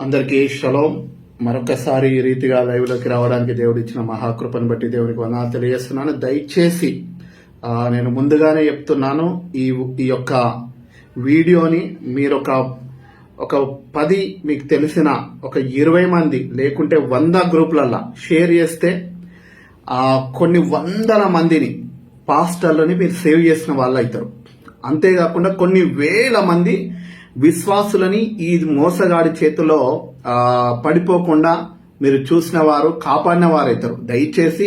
అందరికీ షలోం. మరొకసారి ఈ రీతిగా లైవ్లోకి రావడానికి దేవుడు ఇచ్చిన మహాకృపను బట్టి దేవునికి వందనాలు తెలియజేస్తున్నాను. దయచేసి నేను ముందుగానే చెప్తున్నాను, ఈ యొక్క వీడియోని మీరు ఒక 10 మీకు తెలిసిన ఒక 20 మంది లేకుంటే 100 గ్రూపులల్లో షేర్ చేస్తే కొన్ని వందల మందిని పాస్టర్లని మీరు సేవ్ చేసిన వాళ్ళు అవుతారు. అంతేకాకుండా కొన్ని వేల మంది విశ్వాసులని ఈ మోసగాడి చేతిలో పడిపోకుండా మీరు చూసిన వారు, కాపాడిన వారు అవుతారు. దయచేసి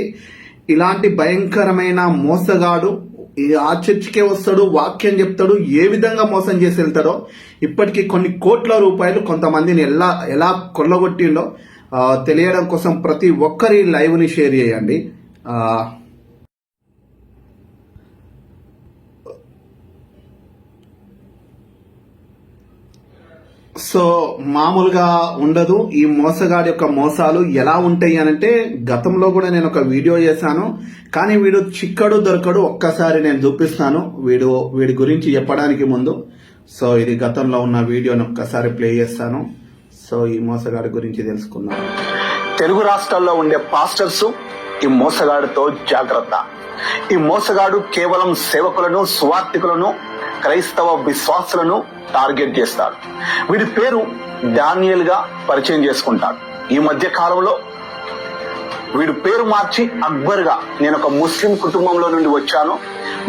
ఇలాంటి భయంకరమైన మోసగాడు ఆ చర్చికే వస్తాడు, వాక్యం చెప్తాడు, ఏ విధంగా మోసం చేసి వెళ్తాడో, ఇప్పటికీ కొన్ని కోట్ల రూపాయలు కొంతమందిని ఎలా కొల్లగొట్టిండో తెలియడం కోసం ప్రతి ఒక్కరి లైవ్ని షేర్ చేయండి. సో మామూలుగా ఉండదు ఈ మోసగాడి యొక్క మోసాలు ఎలా ఉంటాయి అనంటే, గతంలో కూడా నేను ఒక వీడియో చేశాను, కానీ వీడు చిక్కడు దొరకడు. ఒక్కసారి నేను చూపిస్తాను వీడి గురించి చెప్పడానికి ముందు. సో ఇది గతంలో ఉన్న వీడియోని ఒక్కసారి ప్లే చేస్తాను. సో ఈ మోసగాడి గురించి తెలుసుకుందాం. తెలుగు రాష్ట్రాల్లో ఉండే పాస్టర్స్ ఈ మోసగాడితో జాగ్రత్త. ఈ మోసగాడు కేవలం సేవకులను, సువార్థికులను, క్రైస్తవ విశ్వాసులను టార్గెట్ చేస్తాడు. వీడి పేరు డానియల్ గా పరిచయం చేసుకుంటాడు. ఈ మధ్య కాలంలో వీడి పేరు మార్చి అక్బర్ గా, నేను ఒక ముస్లిం కుటుంబంలో నుండి వచ్చాను,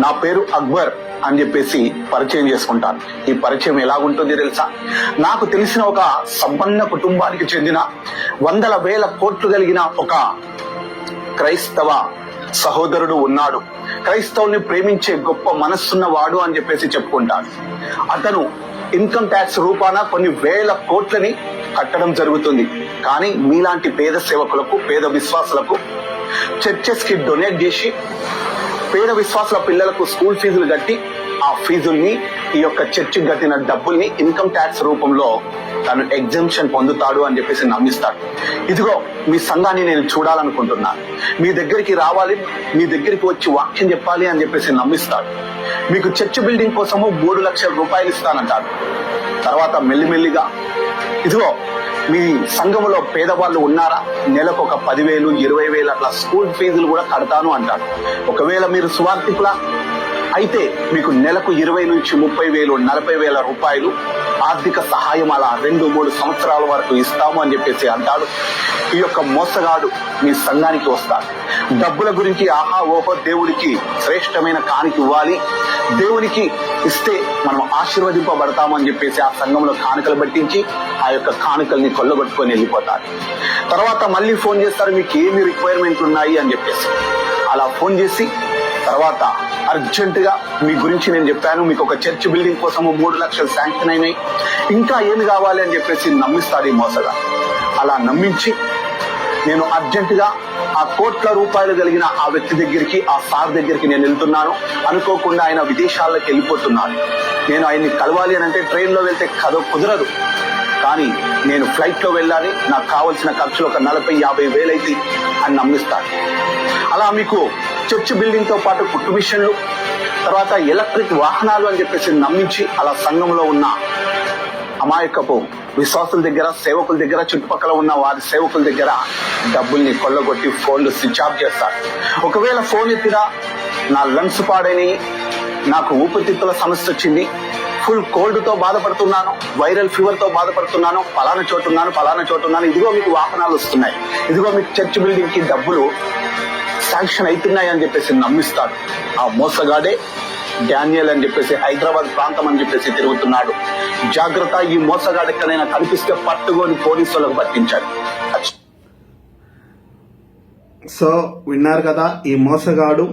నా పేరు అక్బర్ అని చెప్పేసి పరిచయం చేసుకుంటాను. ఈ పరిచయం ఎలాగుంటుంది తెలుసా? నాకు తెలిసిన ఒక సంపన్న కుటుంబానికి చెందిన 100,000 కోట్లు కలిగిన ఒక క్రైస్తవ సహోదరుడు ఉన్నాడు. క్రైస్తవుల్ని ప్రేమించే గొప్ప మనస్సున్న వాడు అని చెప్పేసి చెప్పుకుంటాడు. అతను ఇన్కమ్ ట్యాక్స్ రూపాన కొన్ని వేల కోట్లని కట్టడం జరుగుతుంది. కానీ మీలాంటి పేద సేవకులకు, పేద విశ్వాసులకు చర్చెస్ కి డొనేట్ చేసి పేద విశ్వాసుల పిల్లలకు స్కూల్ ఫీజులు కట్టి ఆ ఫీజుల్ని, ఈ యొక్క చర్చి కట్టిన డబ్బుల్ని ఇన్కమ్ ట్యాక్స్ రూపంలో తను ఎగ్జంప్షన్ పొందుతాడు అని చెప్పేసి నమ్మిస్తాడు. ఇదిగో మీ సంఘాన్ని నేను చూడాలనుకుంటున్నాను, మీ దగ్గరికి రావాలి, మీ దగ్గరికి వచ్చి వాక్యం చెప్పాలి అని చెప్పేసి నమ్మిస్తాడు. మీకు చర్చ్ బిల్డింగ్ కోసము 3 లక్షల రూపాయలు ఇస్తానంటాడు. తర్వాత మెల్లిమెల్లిగా ఇదిగో మీ సంఘములో పేదవాళ్ళు ఉన్నారా, నెలకు ఒక 10,000, 20,000 అట్లా స్కూల్ ఫీజులు కూడా కడతాను అంటాడు. ఒకవేళ మీరు సువార్థికులా అయితే మీకు నెలకు 20,000 నుంచి 30,000, 40,000 రూపాయలు ఆర్థిక సహాయం అలా 2-3 సంవత్సరాల వరకు ఇస్తాము అని చెప్పేసి అంటాడు. ఈ యొక్క మోసగాడు మీ సంఘానికి వస్తాడు. డబ్బుల గురించి ఆహా ఓహో, దేవుడికి శ్రేష్టమైన కానుక ఇవ్వాలి, దేవునికి ఇస్తే మనం ఆశీర్వదింపబడతామని చెప్పేసి ఆ సంఘంలో కానుకలు పట్టించి ఆ యొక్క కానుకల్ని కొల్లగొట్టుకొని వెళ్ళిపోతారు. తర్వాత మళ్ళీ ఫోన్ చేస్తారు, మీకు ఏమి రిక్వైర్మెంట్లు ఉన్నాయి అని చెప్పేసి. అలా ఫోన్ చేసి తర్వాత అర్జెంట్ గా మీ గురించి నేను చెప్పాను, మీకు ఒక చర్చ్ బిల్డింగ్ కోసము 3 లక్షలు శాంక్షన్ అయినాయి, ఇంకా ఏమి కావాలి అని చెప్పేసి నమ్మిస్తాడు ఈ మోసగా. అలా నమ్మించి నేను అర్జెంట్ గా ఆ కోట్ల రూపాయలు కలిగిన ఆ వ్యక్తి దగ్గరికి, ఆ సార్ దగ్గరికి నేను వెళ్తున్నాను. అనుకోకుండా ఆయన విదేశాల్లోకి వెళ్ళిపోతున్నాడు. నేను ఆయన్ని కలవాలి అని అంటే ట్రైన్ లో వెళ్తే కుదరదు, కానీ నేను ఫ్లైట్ లో వెళ్ళాలి, నాకు కావాల్సిన ఖర్చులు ఒక 40-50 వేలు అయితే అని నమ్మిస్తాను. అలా మీకు చర్చ్ బిల్డింగ్ తో పాటు కుట్టు మిషన్లు, తర్వాత ఎలక్ట్రిక్ వాహనాలు అని చెప్పేసి నమ్మించి అలా సంఘంలో ఉన్న అమాయకపు విశ్వాసుల దగ్గర, సేవకుల దగ్గర, చుట్టుపక్కల ఉన్న వారి సేవకుల దగ్గర డబ్బుల్ని కొల్లగొట్టి ఫోన్లు స్విచ్ ఆఫ్ చేస్తారు. ఒకవేళ ఫోన్ ఎత్తినా నా లంగ్స్ పాడైనవి, నాకు ఊపిరితిత్తుల సమస్య వచ్చింది, ఫుల్ కోల్డ్ తో బాధపడుతున్నాను, వైరల్ ఫీవర్ తో బాధపడుతున్నాను, పలానా చోటున్నాను, ఇదిగో మీకు వాహనాలు వస్తున్నాయి, ఇదిగో మీకు చర్చ్ బిల్డింగ్ కి డబ్బులు శాంక్షన్ అవుతున్నాయి అని చెప్పేసి నమ్మిస్తాడు. ఆ మోసగాడే డానియల్ అని చెప్పేసి హైదరాబాద్ ప్రాంతం అని చెప్పేసి తిరుగుతున్నాడు. జాగ్రత్త, ఈ మోసగాడు ఎక్కడైనా కనిపిస్తే పట్టుకొని పోలీసులకు పట్టించాడు. సో విన్నారు కదా, ఈ మోసగాడు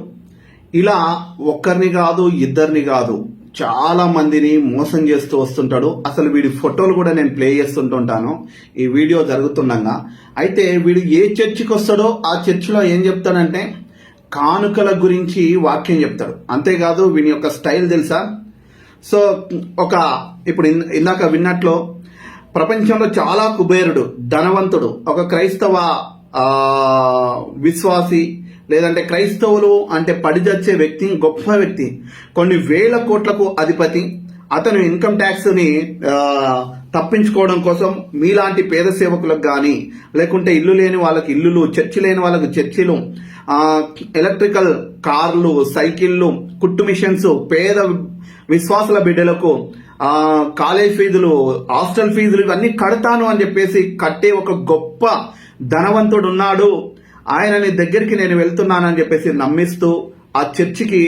ఇలా ఒక్కరిని కాదు, ఇద్దరిని కాదు, చాలా మందిని మోసం చేస్తూ వస్తుంటాడు. అసలు వీడి ఫోటోలు కూడా నేను ప్లే చేస్తుంటుంటాను ఈ వీడియో జరుగుతుండగా. అయితే వీడు ఏ చర్చికి వస్తాడో ఆ చర్చిలో ఏం చెప్తాడంటే కానుకల గురించి వాక్యం చెప్తాడు. అంతేకాదు వీని యొక్క స్టైల్ తెలుసా? సో ఇప్పుడు ఇందాక విన్నట్లో ప్రపంచంలో చాలా కుబేరుడు, ధనవంతుడు, ఒక క్రైస్తవ విశ్వాసి, లేదంటే క్రైస్తవులు అంటే పడిచచ్చే వ్యక్తి, గొప్ప వ్యక్తి, కొన్ని వేల కోట్లకు అధిపతి. అతను ఇన్కమ్ ట్యాక్స్ ని తప్పించుకోవడం కోసం మీలాంటి పేద సేవకులకు కానీ, లేకుంటే ఇల్లు లేని వాళ్ళకి ఇల్లులు, చర్చి లేని వాళ్ళకి చర్చిలు, ఎలక్ట్రికల్ కార్లు, సైకిళ్లు, కుట్టు మిషన్స్, పేద విశ్వాసుల బిడ్డలకు కాలేజ్ ఫీజులు, హాస్టల్ ఫీజులు ఇవన్నీ కడతాను అని చెప్పేసి కట్టే ఒక గొప్ప ధనవంతుడు ఉన్నాడు, ఆయనని దగ్గరికి నేను వెళ్తున్నానని చెప్పేసి నమ్మిస్తూ ఆ చర్చికి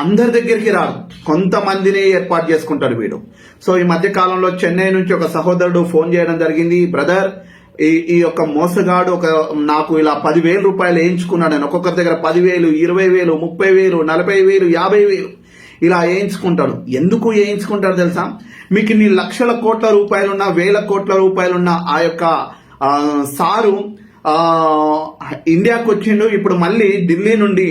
అందరి దగ్గరికి రాడు, కొంతమందిని ఏర్పాటు చేసుకుంటాడు వీడు. సో ఈ మధ్య కాలంలో చెన్నై నుంచి ఒక సహోదరుడు ఫోన్ చేయడం జరిగింది, బ్రదర్ ఈ యొక్క మోసగాడు నాకు ఇలా 10,000 రూపాయలు వేయించుకున్నాడు. ఒక్కొక్కరి దగ్గర 10,000, 20,000, 30,000, 40,000, 50,000 ఇలా వేయించుకుంటాడు. ఎందుకు వేయించుకుంటాడు తెలుసా? మీకు ఇన్ని లక్షల కోట్ల రూపాయలున్నా, వేల కోట్ల రూపాయలున్న ఆ యొక్క సారు ఇండియాకు వచ్చిండు. ఇప్పుడు మళ్ళీ ఢిల్లీ నుండి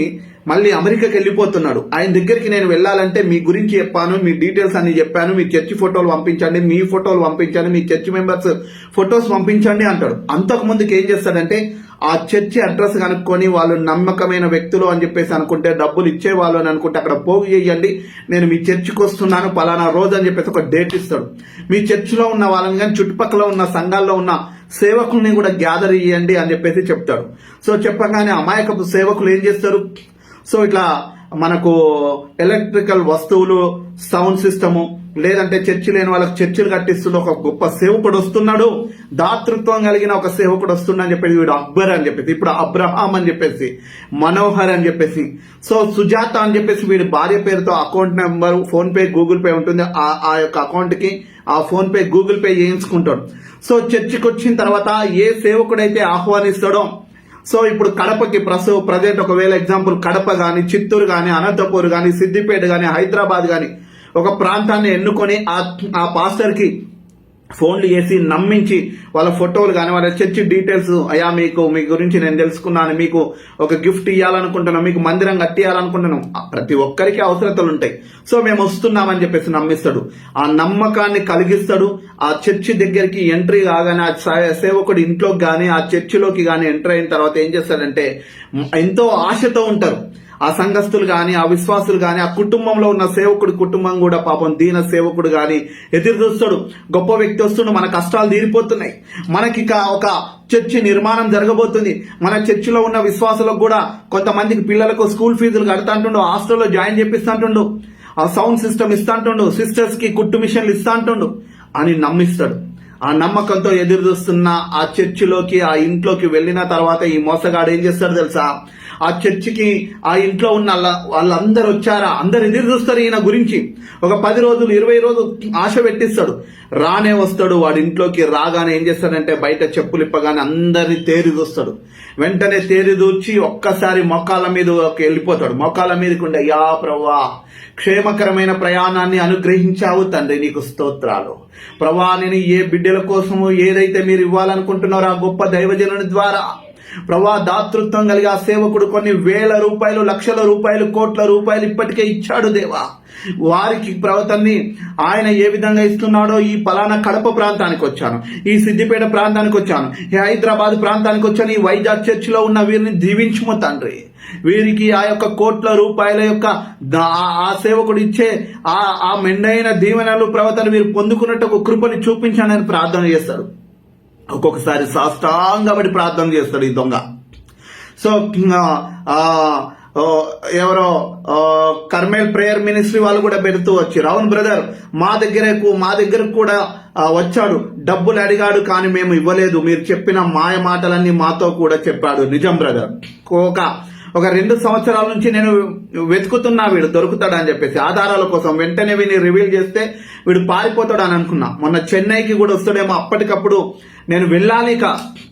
మళ్ళీ అమెరికాకి వెళ్ళిపోతున్నాడు. ఆయన దగ్గరికి నేను వెళ్ళాలంటే మీ గురించి చెప్పాను, మీ డీటెయిల్స్ అన్ని చెప్పాను, మీ చర్చి ఫోటోలు పంపించండి, మీ ఫోటోలు పంపించండి, మీ చర్చి మెంబర్స్ ఫొటోస్ పంపించండి అంటాడు. అంతకు ముందుకు ఏం చేస్తాడంటే ఆ చర్చి అడ్రస్ కనుక్కొని వాళ్ళు నమ్మకమైన వ్యక్తులు అని చెప్పేసి అనుకుంటే, డబ్బులు ఇచ్చేవాళ్ళు అని అనుకుంటే అక్కడ పోగు చేయండి, నేను మీ చర్చికి వస్తున్నాను పలానా రోజు అని చెప్పేసి ఒక డేట్ ఇస్తాడు. మీ చర్చిలో ఉన్న వాళ్ళని కానీ చుట్టుపక్కల ఉన్న సంఘాల్లో ఉన్న సేవకుల్ని కూడా గ్యాదర్ చేయండి అని చెప్పేసి చెప్తాడు. సో చెప్పగానే అమాయకపు సేవకులు ఏం చేస్తారు? సో ఇట్లా మనకు ఎలక్ట్రికల్ వస్తువులు, సౌండ్ సిస్టము, లేదంటే చర్చి లేని వాళ్ళకి చర్చిలు కట్టిస్తున్న ఒక గొప్ప సేవకుడు వస్తున్నాడు, దాతృత్వం కలిగిన ఒక సేవకుడు వస్తున్నా అని చెప్పేసి వీడు అక్బర్ అని చెప్పేసి, ఇప్పుడు అబ్రహాం అని చెప్పేసి, మనోహర్ అని చెప్పేసి, సో సుజాత అని చెప్పేసి వీడి భార్య పేరుతో account number, PhonePe, Google Pay ఉంటుంది. ఆ యొక్క అకౌంట్ కి ఆ ఫోన్ పే, గూగుల్ పే చేయించుకుంటాడు. సో చర్చికి వచ్చిన తర్వాత ఏ సేవకుడైతే ఆహ్వానిస్తాడో, సో ఇప్పుడు కడపకి ప్రజెంట్ ఒకవేళ ఎగ్జాంపుల్ కడప గాని, చిత్తూరు గాని, అనంతపూర్ గాని, సిద్దిపేట గాని, హైదరాబాద్ గాని ఒక ప్రాంతాన్ని ఎన్నుకొని ఆ పాస్టర్ కి ఫోన్లు చేసి నమ్మించి వాళ్ళ ఫోటోలు కానీ, వాళ్ళ చర్చి డీటెయిల్స్, అయ్యా మీ గురించి నేను తెలుసుకున్నాను, మీకు ఒక గిఫ్ట్ ఇవ్వాలనుకుంటున్నాను, మీకు మందిరం కట్టియాలనుకుంటున్నాం, ప్రతి ఒక్కరికి అవసరతలు ఉంటాయి, సో మేము వస్తున్నామని చెప్పేసి నమ్మిస్తాడు. ఆ నమ్మకాన్ని కలిగిస్తాడు. ఆ చర్చి దగ్గరికి ఎంట్రీ కాగానే ఆ సేవకుడు ఇంట్లోకి కానీ, ఆ చర్చిలోకి కానీ ఎంటర్ అయిన తర్వాత ఏం చేస్తాడంటే, ఎంతో ఆశతో ఉంటారు ఆ సంఘస్థులు గాని, ఆ విశ్వాసులు గాని, ఆ కుటుంబంలో ఉన్న సేవకుడి కుటుంబం కూడా పాపం దీన సేవకుడు గాని ఎదురు చూస్తాడు. గొప్ప వ్యక్తి వస్తుండు, మన కష్టాలు తీరిపోతున్నాయి, మనకి ఒక చర్చి నిర్మాణం జరగబోతుంది, మన చర్చిలో ఉన్న విశ్వాసులకు కూడా కొంతమందికి పిల్లలకు స్కూల్ ఫీజులు కడతాంటుండు, హాస్టల్లో జాయిన్ చేపిస్తాంటుండు, ఆ సౌండ్ సిస్టమ్ ఇస్తాంటుండు, సిస్టర్స్ కి కుట్టు మిషన్లు ఇస్తాంటుండు అని నమ్మిస్తాడు. ఆ నమ్మకంతో ఎదురు చూస్తున్న ఆ చర్చిలోకి, ఆ ఇంట్లోకి వెళ్ళిన తర్వాత ఈ మోసగాడు ఏం చేస్తాడు తెలుసా? ఆ చర్చికి, ఆ ఇంట్లో ఉన్న వాళ్ళందరూ వచ్చారా, అందరు ఎదురు చూస్తారు ఈయన గురించి. ఒక 10 రోజులు 20 రోజులు ఆశ పెట్టిస్తాడు. రానే వస్తాడు. వాడి ఇంట్లోకి రాగానే ఏం చేస్తాడంటే బయట చెప్పులు ఇప్పగానే అందరినీ తేరి చూస్తాడు. వెంటనే తేరి దూచి ఒక్కసారి మొక్కాల మీద వెళ్ళిపోతాడు. మొక్కాల మీదకి ఉండే, యా ప్రభువా, క్షేమకరమైన ప్రయాణాన్ని అనుగ్రహించావు తండ్రి, నీకు స్తోత్రాలు ప్రభువా. నేను ఏ బిడ్డల కోసము ఏదైతే మీరు ఇవ్వాలనుకుంటున్నారో ఆ గొప్ప దైవజనుని ద్వారా ప్రభువా, దాతృత్వం కలిగి ఆ సేవకుడు కొన్ని వేల రూపాయలు, లక్షల రూపాయలు, కోట్ల రూపాయలు ఇప్పటికే ఇచ్చాడు దేవా. వారికి ప్రవర్తనని ఆయన ఏ విధంగా ఇస్తున్నాడో, ఈ పలానా కడప ప్రాంతానికి వచ్చాను, ఈ సిద్దిపేట ప్రాంతానికి వచ్చాను, ఈ హైదరాబాద్ ప్రాంతానికి వచ్చాను, ఈ వైజాగ్ చర్చిలో ఉన్న వీరిని దీవించుము తండ్రి. వీరికి ఆ యొక్క కోట్ల రూపాయల యొక్క ఆ సేవకుడు ఇచ్చే ఆ మెండైన దీవెనలు ప్రవర్తన వీరు పొందుకున్నట్టు ఒక కృపని చూపించానని ప్రార్థన చేస్తాడు. ఒక్కొక్కసారి సాష్టాంగపడి ప్రార్థన చేస్తాడు ఈ దొంగ. సో ఎవరో కర్మేల్ ప్రేయర్ మినిస్ట్రీ వాళ్ళు కూడా పెడుతూ వచ్చారు, అవును బ్రదర్, మా దగ్గరకు కూడా వచ్చాడు, డబ్బులు అడిగాడు కానీ మేము ఇవ్వలేదు, మీరు చెప్పిన మాయ మాటలన్నీ మాతో కూడా చెప్పాడు. నిజం బ్రదర్, ఒక 2 సంవత్సరాల నుంచి నేను వెతుకుతున్నా వీడు దొరుకుతాడు అని చెప్పేసి ఆధారాల కోసం. వెంటనే వీడిని రివీల్ చేస్తే వీడు పారిపోతాడు అని అనుకున్నా. మొన్న చెన్నైకి కూడా వస్తాడేమో, అప్పటికప్పుడు నేను వెళ్ళాలి ఇక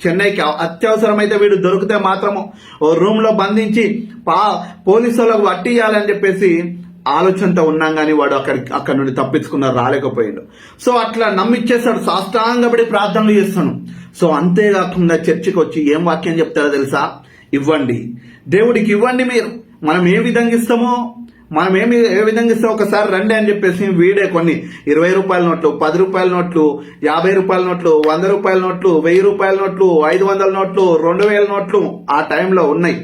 చెన్నైకి, అత్యవసరమైతే వీడు దొరికితే మాత్రము ఓ రూమ్ లో బంధించి పోలీసులకు పట్టియాలని చెప్పేసి ఆలోచనతో ఉన్నాం కానీ వాడు అక్కడి నుండి తప్పించుకున్నారు, రాలేకపోయాడు. సో అట్లా నమ్మిచ్చేస్తాడు, సాష్టాంగపడి ప్రార్థనలు చేస్తాను. సో అంతేకాకుండా చర్చికి వచ్చి ఏం వాక్యం చెప్తారో తెలుసా? ఇవ్వండి, దేవుడికి ఇవ్వండి. మీరు మనం ఏ విధంగా ఇస్తామో, ఏ విధంగా ఇస్తామో ఒకసారి రండి అని చెప్పేసి వీడే కొన్ని 20 రూపాయల నోట్లు, 10 రూపాయల నోట్లు, 50 రూపాయల నోట్లు, 100 రూపాయల నోట్లు, 1000 రూపాయల నోట్లు, 500 నోట్లు, 2000 నోట్లు ఆ టైంలో ఉన్నాయి.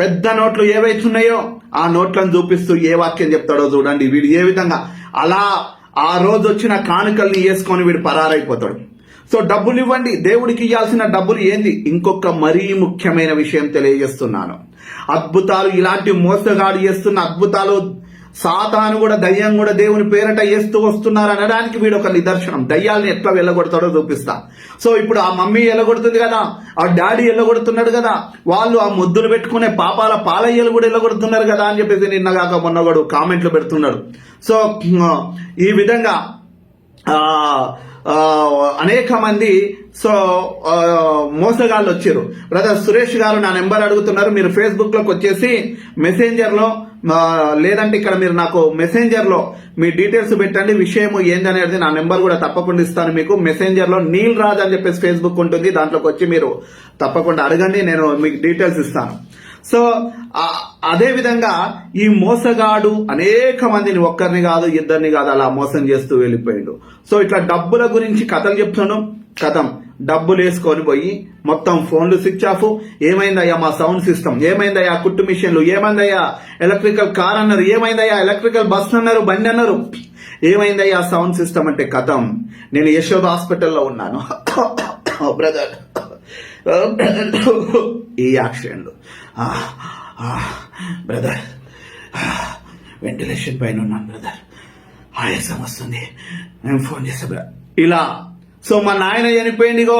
పెద్ద నోట్లు ఏవైతే ఉన్నాయో ఆ నోట్లను చూపిస్తూ ఏ వాక్యం చెప్తాడో చూడండి. వీడు ఏ విధంగా అలా ఆ రోజు వచ్చిన కానుకల్ని వేసుకొని వీడు పరారైపోతాడు. సో డబ్బులు ఇవ్వండి, దేవుడికి ఇవ్వాల్సిన డబ్బులు ఏంది? ఇంకొక మరీ ముఖ్యమైన విషయం తెలియజేస్తున్నాను. అద్భుతాలు, ఇలాంటి మోసగాడు చేస్తున్న అద్భుతాలు సాతాను కూడా, దయ్యం కూడా దేవుని పేరట చేస్తూ వస్తున్నారు అనడానికి వీడు ఒక నిదర్శనం. దయ్యాల్ని ఎట్లా వెళ్ళగొడతాడో చూపిస్తా. సో ఇప్పుడు ఆ మమ్మీ వెళ్ళగొడుతుంది కదా, ఆ డాడీ వెళ్ళగొడుతున్నాడు కదా, వాళ్ళు ఆ ముద్దులు పెట్టుకునే పాపాల పాలయ్యలు కూడా వెళ్ళగొడుతున్నారు కదా అని చెప్పేసి నిన్నగాక మొన్నగాడు కామెంట్లు పెడుతున్నాడు. సో ఈ విధంగా అనేక మంది మోసగాళ్ళు వచ్చారు. బ్రదర్ సురేష్ గారు నా నెంబర్ అడుగుతున్నారు. మీరు ఫేస్బుక్ లోకి వచ్చేసి మెసెంజర్ లో, లేదంటే ఇక్కడ మీరు నాకు మెసెంజర్ లో మీ డీటెయిల్స్ పెట్టండి, విషయం ఏందనేది నా నెంబర్ కూడా తప్పకుండా ఇస్తాను మీకు. మెసెంజర్ లో నీల్ రాజ్ అని చెప్పేసి ఫేస్బుక్ ఉంటుంది, దాంట్లోకి వచ్చి మీరు తప్పకుండా అడగండి, నేను మీకు డీటెయిల్స్ ఇస్తాను. సో అదే విధంగా ఈ మోసగాడు అనేక మందిని, ఒక్కరిని కాదు ఇద్దరిని కాదు, అలా మోసం చేస్తూ వెళ్ళిపోయాడు. సో ఇట్లా డబ్బుల గురించి కథలు చెప్తాను. కథం డబ్బులు వేసుకొని పోయి మొత్తం ఫోన్లు స్విచ్ ఆఫ్. ఏమైందయ్యా మా సౌండ్ సిస్టమ్, ఏమైందయ్యా కుట్టు మిషన్లు, ఏమైందయ్యా ఎలక్ట్రికల్ కార్ అన్నారు, ఏమైందయ్యా ఎలక్ట్రికల్ బస్ అన్నారు, బండి అన్నారు, ఏమైందయ్యా సౌండ్ సిస్టమ్ అంటే కథం. నేను యశోద హాస్పిటల్లో ఉన్నాను బ్రదర్, ఈ యాక్సిడెంట్ బ్రదర్, వెంటిలేషన్ పైన ఉన్నాను బ్రదర్, ఆయాసం వస్తుంది, నేను ఫోన్ చేస్తా బ్రదర్ ఇలా. సో మా నాయన చనిపోయిందిగో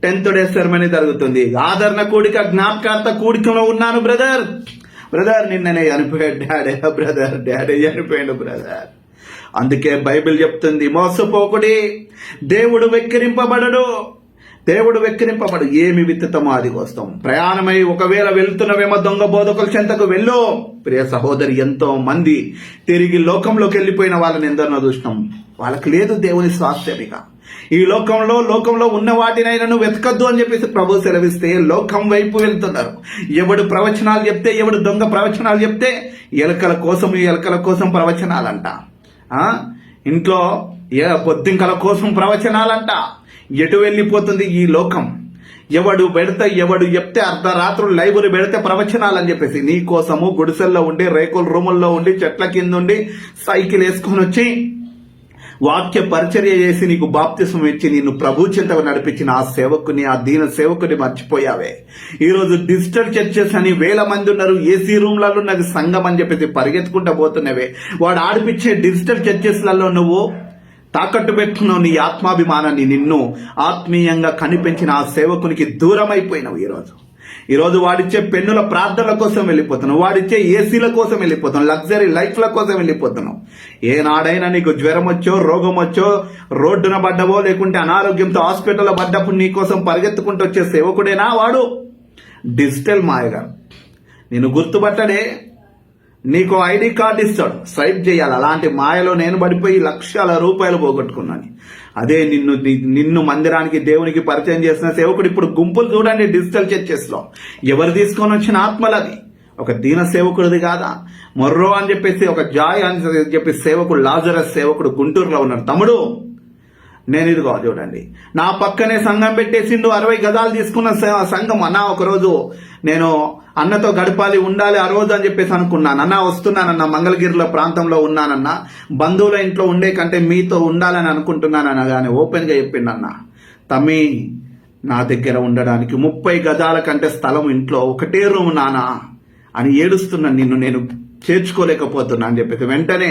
10th డే సెరమనీ జరుగుతుంది. ఆదరణ కూడిక, జ్ఞాపకార్థ కూడికలో ఉన్నాను బ్రదర్ నిన్ననే చనిపోయాడు డాడీ చనిపోయాడు బ్రదర్. అందుకే బైబిల్ చెప్తుంది, మోసపోకుడి, దేవుడు వెక్కిరింపబడడు. ఏమి విత్తుతామో అది కోస్తాం. ప్రయాణమై ఒకవేళ వెళ్తున్నవేమో దొంగ బోధకుల చెంతకు వెళ్ళు. ప్రియ సహోదరి, ఎంతో మంది తిరిగి లోకంలోకి వెళ్ళిపోయిన వాళ్ళని ఎందరినో చూసినాం. వాళ్ళకి లేదు దేవుని స్వాస్థ్యమిక. ఈ లోకంలో ఉన్న వాటినైనా నువ్వు వెతకద్దు అని చెప్పేసి ప్రభు సెలవిస్తే లోకం వైపు వెళ్తున్నారు. ఎవడు ప్రవచనాలు చెప్తే, ఎవడు దొంగ ప్రవచనాలు చెప్తే, ఎలకల కోసం ప్రవచనాలంట. ఇంట్లో పొద్దుంకల కోసం ప్రవచనాలంట. ఎటు వెళ్ళిపోతుంది ఈ లోకం? ఎవడు చెప్తే అర్ధరాత్రులు లైబ్రరీ పెడితే ప్రవచనాలని చెప్పేసి నీ కోసము గుడిసెల్లో ఉండి, రేకుల రూముల్లో ఉండి, చెట్ల కింద ఉండి, సైకిల్ వేసుకొని వచ్చి వాక్య పరిచర్య చేసి నీకు బాప్తిసం ఇచ్చి నిన్ను ప్రభు చింతకు నడిపించిన ఆ సేవకుని, ఆ దీన సేవకుని మర్చిపోయావే. ఈ రోజు డిజిటల్ చర్చెస్ అని 1000 మంది ఉన్నారు, ఏసీ రూమ్లలో ఉన్నది సంఘం అని చెప్పేసి పరిగెత్తుకుంటూ పోతున్నవే. వాడు ఆడిపించే డిజిటల్ చర్చెస్లలో నువ్వు తాకట్టు పెట్టుకున్నావు నీ ఆత్మాభిమానాన్ని. నిన్ను ఆత్మీయంగా కనిపించిన ఆ సేవకునికి దూరం అయిపోయినావు. ఈరోజు వాడిచ్చే పెన్నుల ప్రార్థనల కోసం వెళ్ళిపోతున్నావు, వాడిచ్చే ఏసీల కోసం వెళ్ళిపోతున్నావు, లగ్జరీ లైఫ్ల కోసం వెళ్ళిపోతున్నావు. ఏనాడైనా నీకు జ్వరం వచ్చో, రోగం వచ్చో, రోడ్డున పడ్డవో, లేకుంటే అనారోగ్యంతో హాస్పిటల్లో పడ్డప్పుడు నీ కోసం పరిగెత్తుకుంటూ వచ్చే సేవకుడేనా వాడు? డిజిటల్ మాయగాడు. నిన్ను గుర్తుపట్టడే, నీకు ఐడి కార్డు ఇస్తాడు, స్వైప్ చేయాలి. అలాంటి మాయలో నేను పడిపోయి లక్షల రూపాయలు పోగొట్టుకున్నాను. అదే నిన్ను మందిరానికి, దేవునికి పరిచయం చేసిన సేవకుడు. ఇప్పుడు గుంపులు చూడండి డిజిటల్ చర్చెస్ లో, ఎవరు తీసుకొని వచ్చిన ఆత్మలది. ఒక దీన సేవకుడిది కాదా? మొర్రో అని చెప్పేసి, ఒక జాయ్ అని చెప్పి సేవకుడు, లాజరస్ సేవకుడు గుంటూరులో ఉన్నాడు. తమ్ముడు, నేను ఇదిగో చూడండి, నా పక్కనే సంఘం పెట్టేసిండు, 60 గజాలు తీసుకున్న సంఘం. అన్న ఒకరోజు నేను అన్నతో గడపాలి, ఉండాలి ఆ రోజు అని చెప్పేసి అనుకున్నాను. అన్న వస్తున్నానన్న, మంగళగిరిలో ప్రాంతంలో ఉన్నానన్న, బంధువుల ఇంట్లో ఉండే కంటే మీతో ఉండాలని అనుకుంటున్నానన్న. కానీ ఓపెన్ గా చెప్పిండన్న, తమ్మి నా దగ్గర ఉండడానికి 30 గజాల కంటే స్థలం ఇంట్లో ఒకటే రూమ్ నానా అని ఏడుస్తున్నాను. నిన్ను నేను చేర్చుకోలేకపోతున్నా అని చెప్పేసి వెంటనే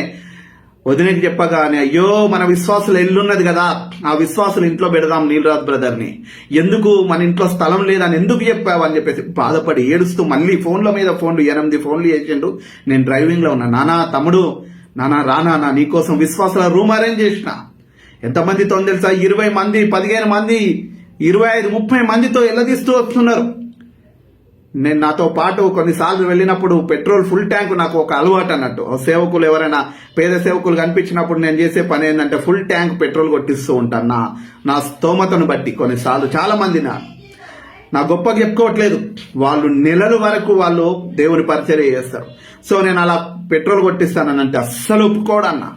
వదినకి చెప్పగానే, అయ్యో మన విశ్వాసులు ఇల్లున్నది కదా, ఆ విశ్వాసులు ఇంట్లో పెడదాం నీలరాజ్ బ్రదర్ని, ఎందుకు మన ఇంట్లో స్థలం లేదని ఎందుకు చెప్పావు అని చెప్పేసి బాధపడి ఏడుస్తూ మళ్ళీ ఫోన్ల మీద ఫోన్లు 8 ఫోన్లు చేసిండు. నేను డ్రైవింగ్ లో ఉన్నా. నానా తమ్ముడు, నానా రానా, నీకోసం విశ్వాసుల రూమ్ అరేంజ్ చేసిన. ఎంతమందితో తెలుసా? 20 మంది, 15 మంది, 25, 30 మందితో ఎల్లదీస్తూ వస్తున్నారు. నేను నాతో పాటు కొన్నిసార్లు వెళ్ళినప్పుడు పెట్రోల్ ఫుల్ ట్యాంక్ నాకు ఒక అలవాటు అన్నట్టు. సేవకులు ఎవరైనా పేద సేవకులు కనిపించినప్పుడు నేను చేసే పని ఏంటంటే ఫుల్ ట్యాంక్ పెట్రోల్ కొట్టిస్తూ ఉంటాను. నా స్తోమతను బట్టి కొన్నిసార్లు చాలా మంది నా గొప్పగా చెప్పుకోవట్లేదు, వాళ్ళు నెలల వరకు వాళ్ళు దేవుని పరిచర్య చేస్తారు. సో నేను అలా పెట్రోల్ కొట్టిస్తానంటే అస్సలు ఒప్పుకోడన్నా.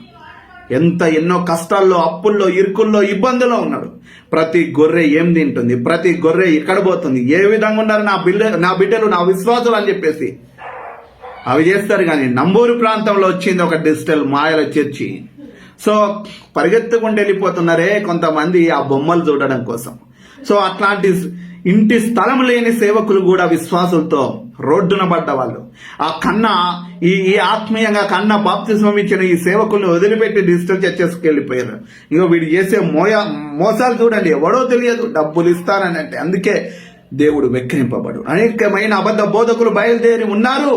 ఎన్నో కష్టాల్లో, అప్పుల్లో, ఇరుకుల్లో, ఇబ్బందుల్లో ఉన్నాడు. ప్రతి గొర్రె ఏం తింటుంది, ప్రతి గొర్రె ఎక్కడ పోతుంది, ఏ విధంగా ఉన్నారు నా బిడ్డలు, నా విశ్వాసులు అని చెప్పేసి అవి చేస్తారు. కానీ నంబూరు ప్రాంతంలో వచ్చింది ఒక డిజిటల్ మాయల చర్చి. సో పరిగెత్తుకుంటూ వెళ్ళిపోతున్నారే కొంతమంది ఆ బొమ్మలు చూడడం కోసం. సో అట్లాంటి ఇంటి స్థలం లేని సేవకులు కూడా విశ్వాసంతో రోడ్డున పడ్డ వాళ్ళు, ఆ ఈ ఆత్మీయంగా కన్న బాప్తిస్మం ఇచ్చిన ఈ సేవకుల్ని వదిలిపెట్టి డిజిటల్ చర్చెస్కి వెళ్ళిపోయారు. ఇగో వీడు చేసే మోసాలు చూడండి, ఎవడో తెలియదు, డబ్బులు ఇస్తానని అంటే. అందుకే దేవుడు వెక్కిరింపబడు. అనేకమైన అబద్ధ బోధకులు బయలుదేరి ఉన్నారు,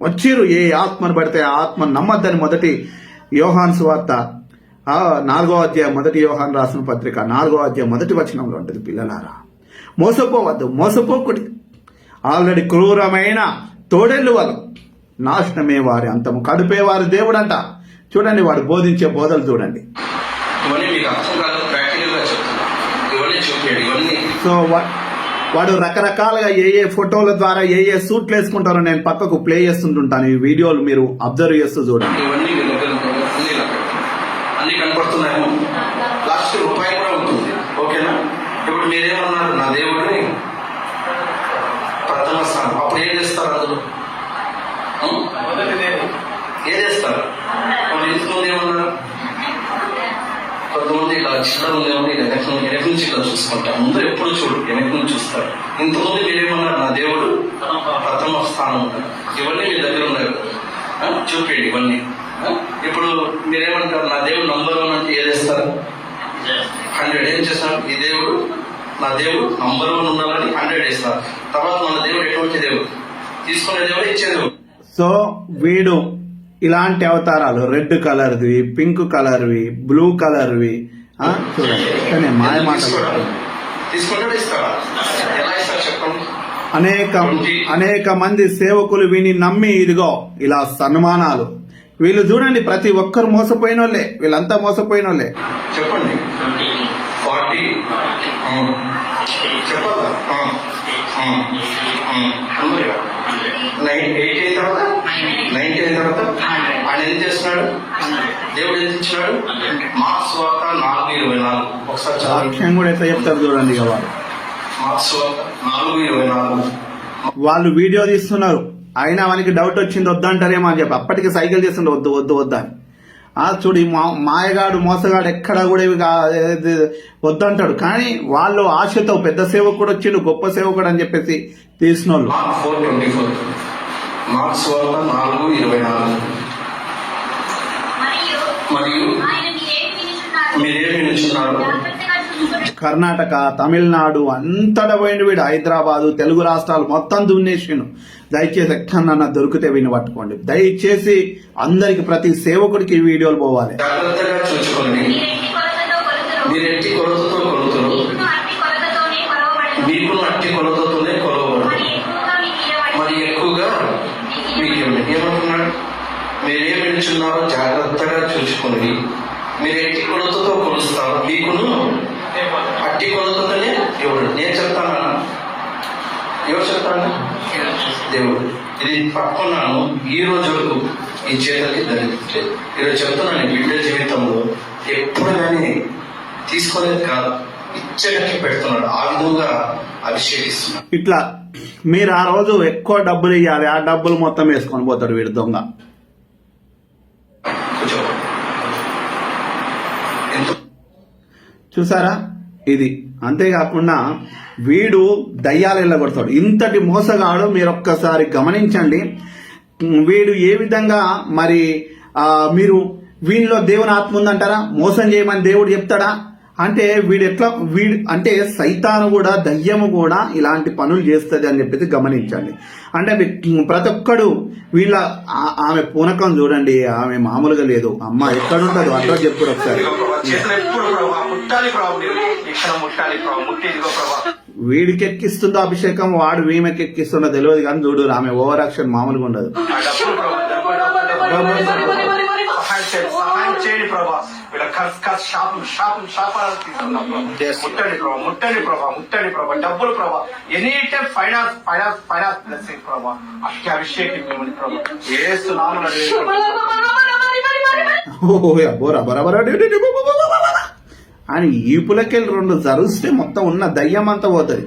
వచ్చిరు. ఏ ఆత్మను పడితే ఆ ఆత్మను నమ్మద్దని మొదటి యోహాను సువార్త 4వ అధ్యాయం, మొదటి యోహాను రాసిన పత్రిక 4వ అధ్యాయం మొదటి వచనంలో ఉంటుంది. పిల్లలారా, మోసపోవద్దు, మోసపోకుడి. ఆల్రెడీ క్రూరమైన తోడేళ్ళు వాళ్ళు, నాశనమే వారి అంతము, కడుపేవారు దేవుడు అంట. చూడండి వాడు బోధించే బోధలు చూడండి. సో వాడు రకరకాలుగా ఏ ఫోటోల ద్వారా ఏ సూట్లు వేసుకుంటారో నేను పక్కకు ప్లే చేస్తుంటాను. ఈ వీడియోలు మీరు అబ్జర్వ్ చేస్తూ చూడండి. అన్ని కనపడుతున్నాయేమో, లాస్ట్ రూపాయి కూడా ఉంటుంది. ఓకేనా? ఇప్పుడు మీరేమన్నారు, నా దేవుడిని ప్రథమ స్థానం. అప్పుడు ఏం చేస్తారు? అందులో ఏం చేస్తారు? ఇంతమంది ఏమన్నారు? కొంతమంది ఇలా చిల్లర ఉందేమో, వెనక నుంచి ఇలా చూసుకుంటారు. ముందు ఎప్పుడు చూడు, వెనక నుంచి చూస్తారు. ఇంతమంది మీరేమన్నారు, నా దేవుడు ప్రథమ స్థానం ఉన్నారు. ఇవన్నీ మీ దగ్గర ఉన్నాయి, చూపేయండి ఇవన్నీ. ఇప్పుడు మీరేమంటారు, నా దేవుడు నంబర్ 1 అంటే ఏదేస్తారు? 100. ఏం చేస్తారు? ఈ దేవుడు, నా దేవుడు నంబర్ 1 ఉండాలని 100 వేస్తారు. తర్వాత మన దేవుడు ఎటువంటి దేవుడు? తీసుకునే దేవుడు, ఇచ్చే దేవుడు. సో వీడు ఇలాంటి అవతారాలు, రెడ్ కలర్వి, పింక్ కలర్వి, బ్లూ కలర్వి చూడండి. కానీ మాయ మాటలు తీసుకుంటాడు, ఇస్తారా? ఎలా ఇస్తారు చెప్పండి? అనేక మంది సేవకులు వీని నమ్మి ఇదిగో ఇలా సన్మానాలు. వీళ్ళు చూడండి, ప్రతి ఒక్కరు మోసపోయిన వాళ్ళే, వీళ్ళంతా మోసపోయిన వాళ్ళే. చెప్పండి. 40 చెప్పాలా? 80 అయిన తర్వాత 90 అయిన తర్వాత ఆయన ఏం చేస్తున్నాడు? దేవుడు ఎంత ఇచ్చినాడు? మార్క్స్ వార్త 4:24. ఒకసారి సాక్ష్యం కూడా ఎట్లా చెప్తారు చూడండి. ఇక వారు మార్క్స్ వార్త 4:24 వాళ్ళు వీడియో తీస్తున్నారు. అయినా వానికి డౌట్ వచ్చింది, వద్దంటారేమో అని చెప్పి అప్పటికి సైకిల్ చేస్తుండే, వద్దు వద్దు వద్దని. చూడు, మాయగాడు మోసగాడు ఎక్కడ కూడా వద్దంటాడు. కానీ వాళ్ళు ఆశతో పెద్ద సేవకుడు వచ్చిండు, గొప్ప సేవకుడు అని చెప్పేసి తీసిన వాళ్ళు. మార్క్స్ వార్త 4:24 మరియు మీరేమి వినుచున్నారు? కర్ణాటక, తమిళనాడు అంతటా పోయిండు వీడు. హైదరాబాదు, తెలుగు రాష్ట్రాలు మొత్తం దున్నేసిండు. దయచేసి ఎక్కడన్నా దొరికితే విని పట్టుకోండి. దయచేసి అందరికి, ప్రతి సేవకుడికి ఈ వీడియోలు పోవాలి. జాగ్రత్తగా చూసుకోండి. మీరెట్టి కొలతతో కొలుతురు, మీకును అట్టి కొలతతోనే కొలవబడు, మరి ఎక్కువగా మీకు ఏమంటున్నాడు? మీరేం వినుచున్నారో జాగ్రత్తగా చూసుకోండి. మీరు ఎట్టి కొలతతో కొలుస్తారు, మీకును అట్టి కొలతతోనే ఎవడు. నేను చెప్తానా? ఎవరు చెప్తాను? దేవుడు. ఇది పట్టుకున్నాను ఈ రోజు వరకు, ఈ చేతకి ధరించలేదు. ఈరోజు చెప్తున్నాను, బిడ్డ జీవితంలో ఎప్పుడు కానీ తీసుకోలేదు కాదు, ఇచ్చడానికి పెడుతున్నాడు. ఆ విధంగా అభిషేకిస్తున్నాడు. ఇట్లా మీరు ఆ రోజు ఎక్కువ డబ్బులు ఇవ్వాలి, ఆ డబ్బులు మొత్తం వేసుకొని పోతాడు వీడు దొంగ. చూసారా? ఇది అంతేకాకుండా వీడు దయ్యాలు వెళ్ళగొడతాడు. ఇంతటి మోసగాడు మీరు ఒక్కసారి గమనించండి. వీడు ఏ విధంగా మరి మీరు వీళ్ళలో దేవుని ఆత్మ ఉందంటారా? మోసం చేయమని దేవుడు చెప్తాడా? అంటే వీడు అంటే సైతాను కూడా, దయ్యము కూడా ఇలాంటి పనులు చేస్తుంది అని చెప్పేసి గమనించండి. అంటే ప్రతి ఒక్కడు వీళ్ళ ఆమె పూనకం చూడండి, ఆమె మామూలుగా లేదు. అమ్మ ఎక్కడుంటది అడ్రస్ చెప్పుడు ఒకసారి. వీడికి ఎక్కిస్తుందో అభిషేకం, వాడు వీమెకి ఎక్కిస్తుందో తెలియదు కానీ చూడు, ఆమె ఓవర్ యాక్షన్ మామూలుగా ఉండదు. చేయండి ప్రభా, వీళ్ళ శాపాలు తీసుకున్నాం. ముట్టండి ప్రభా, డబ్బులు ప్రభా, ఎనీ టైం ఫైనాన్స్ బ్లెస్సింగ్ ప్రభా, అట్టి అభిషేకం మిమ్మల్ని ప్రభా ఏస్తున్నాను. అని ఈపులకెళ్ళి 2 జరుస్తే మొత్తం ఉన్న దయ్యం అంతా పోతుంది.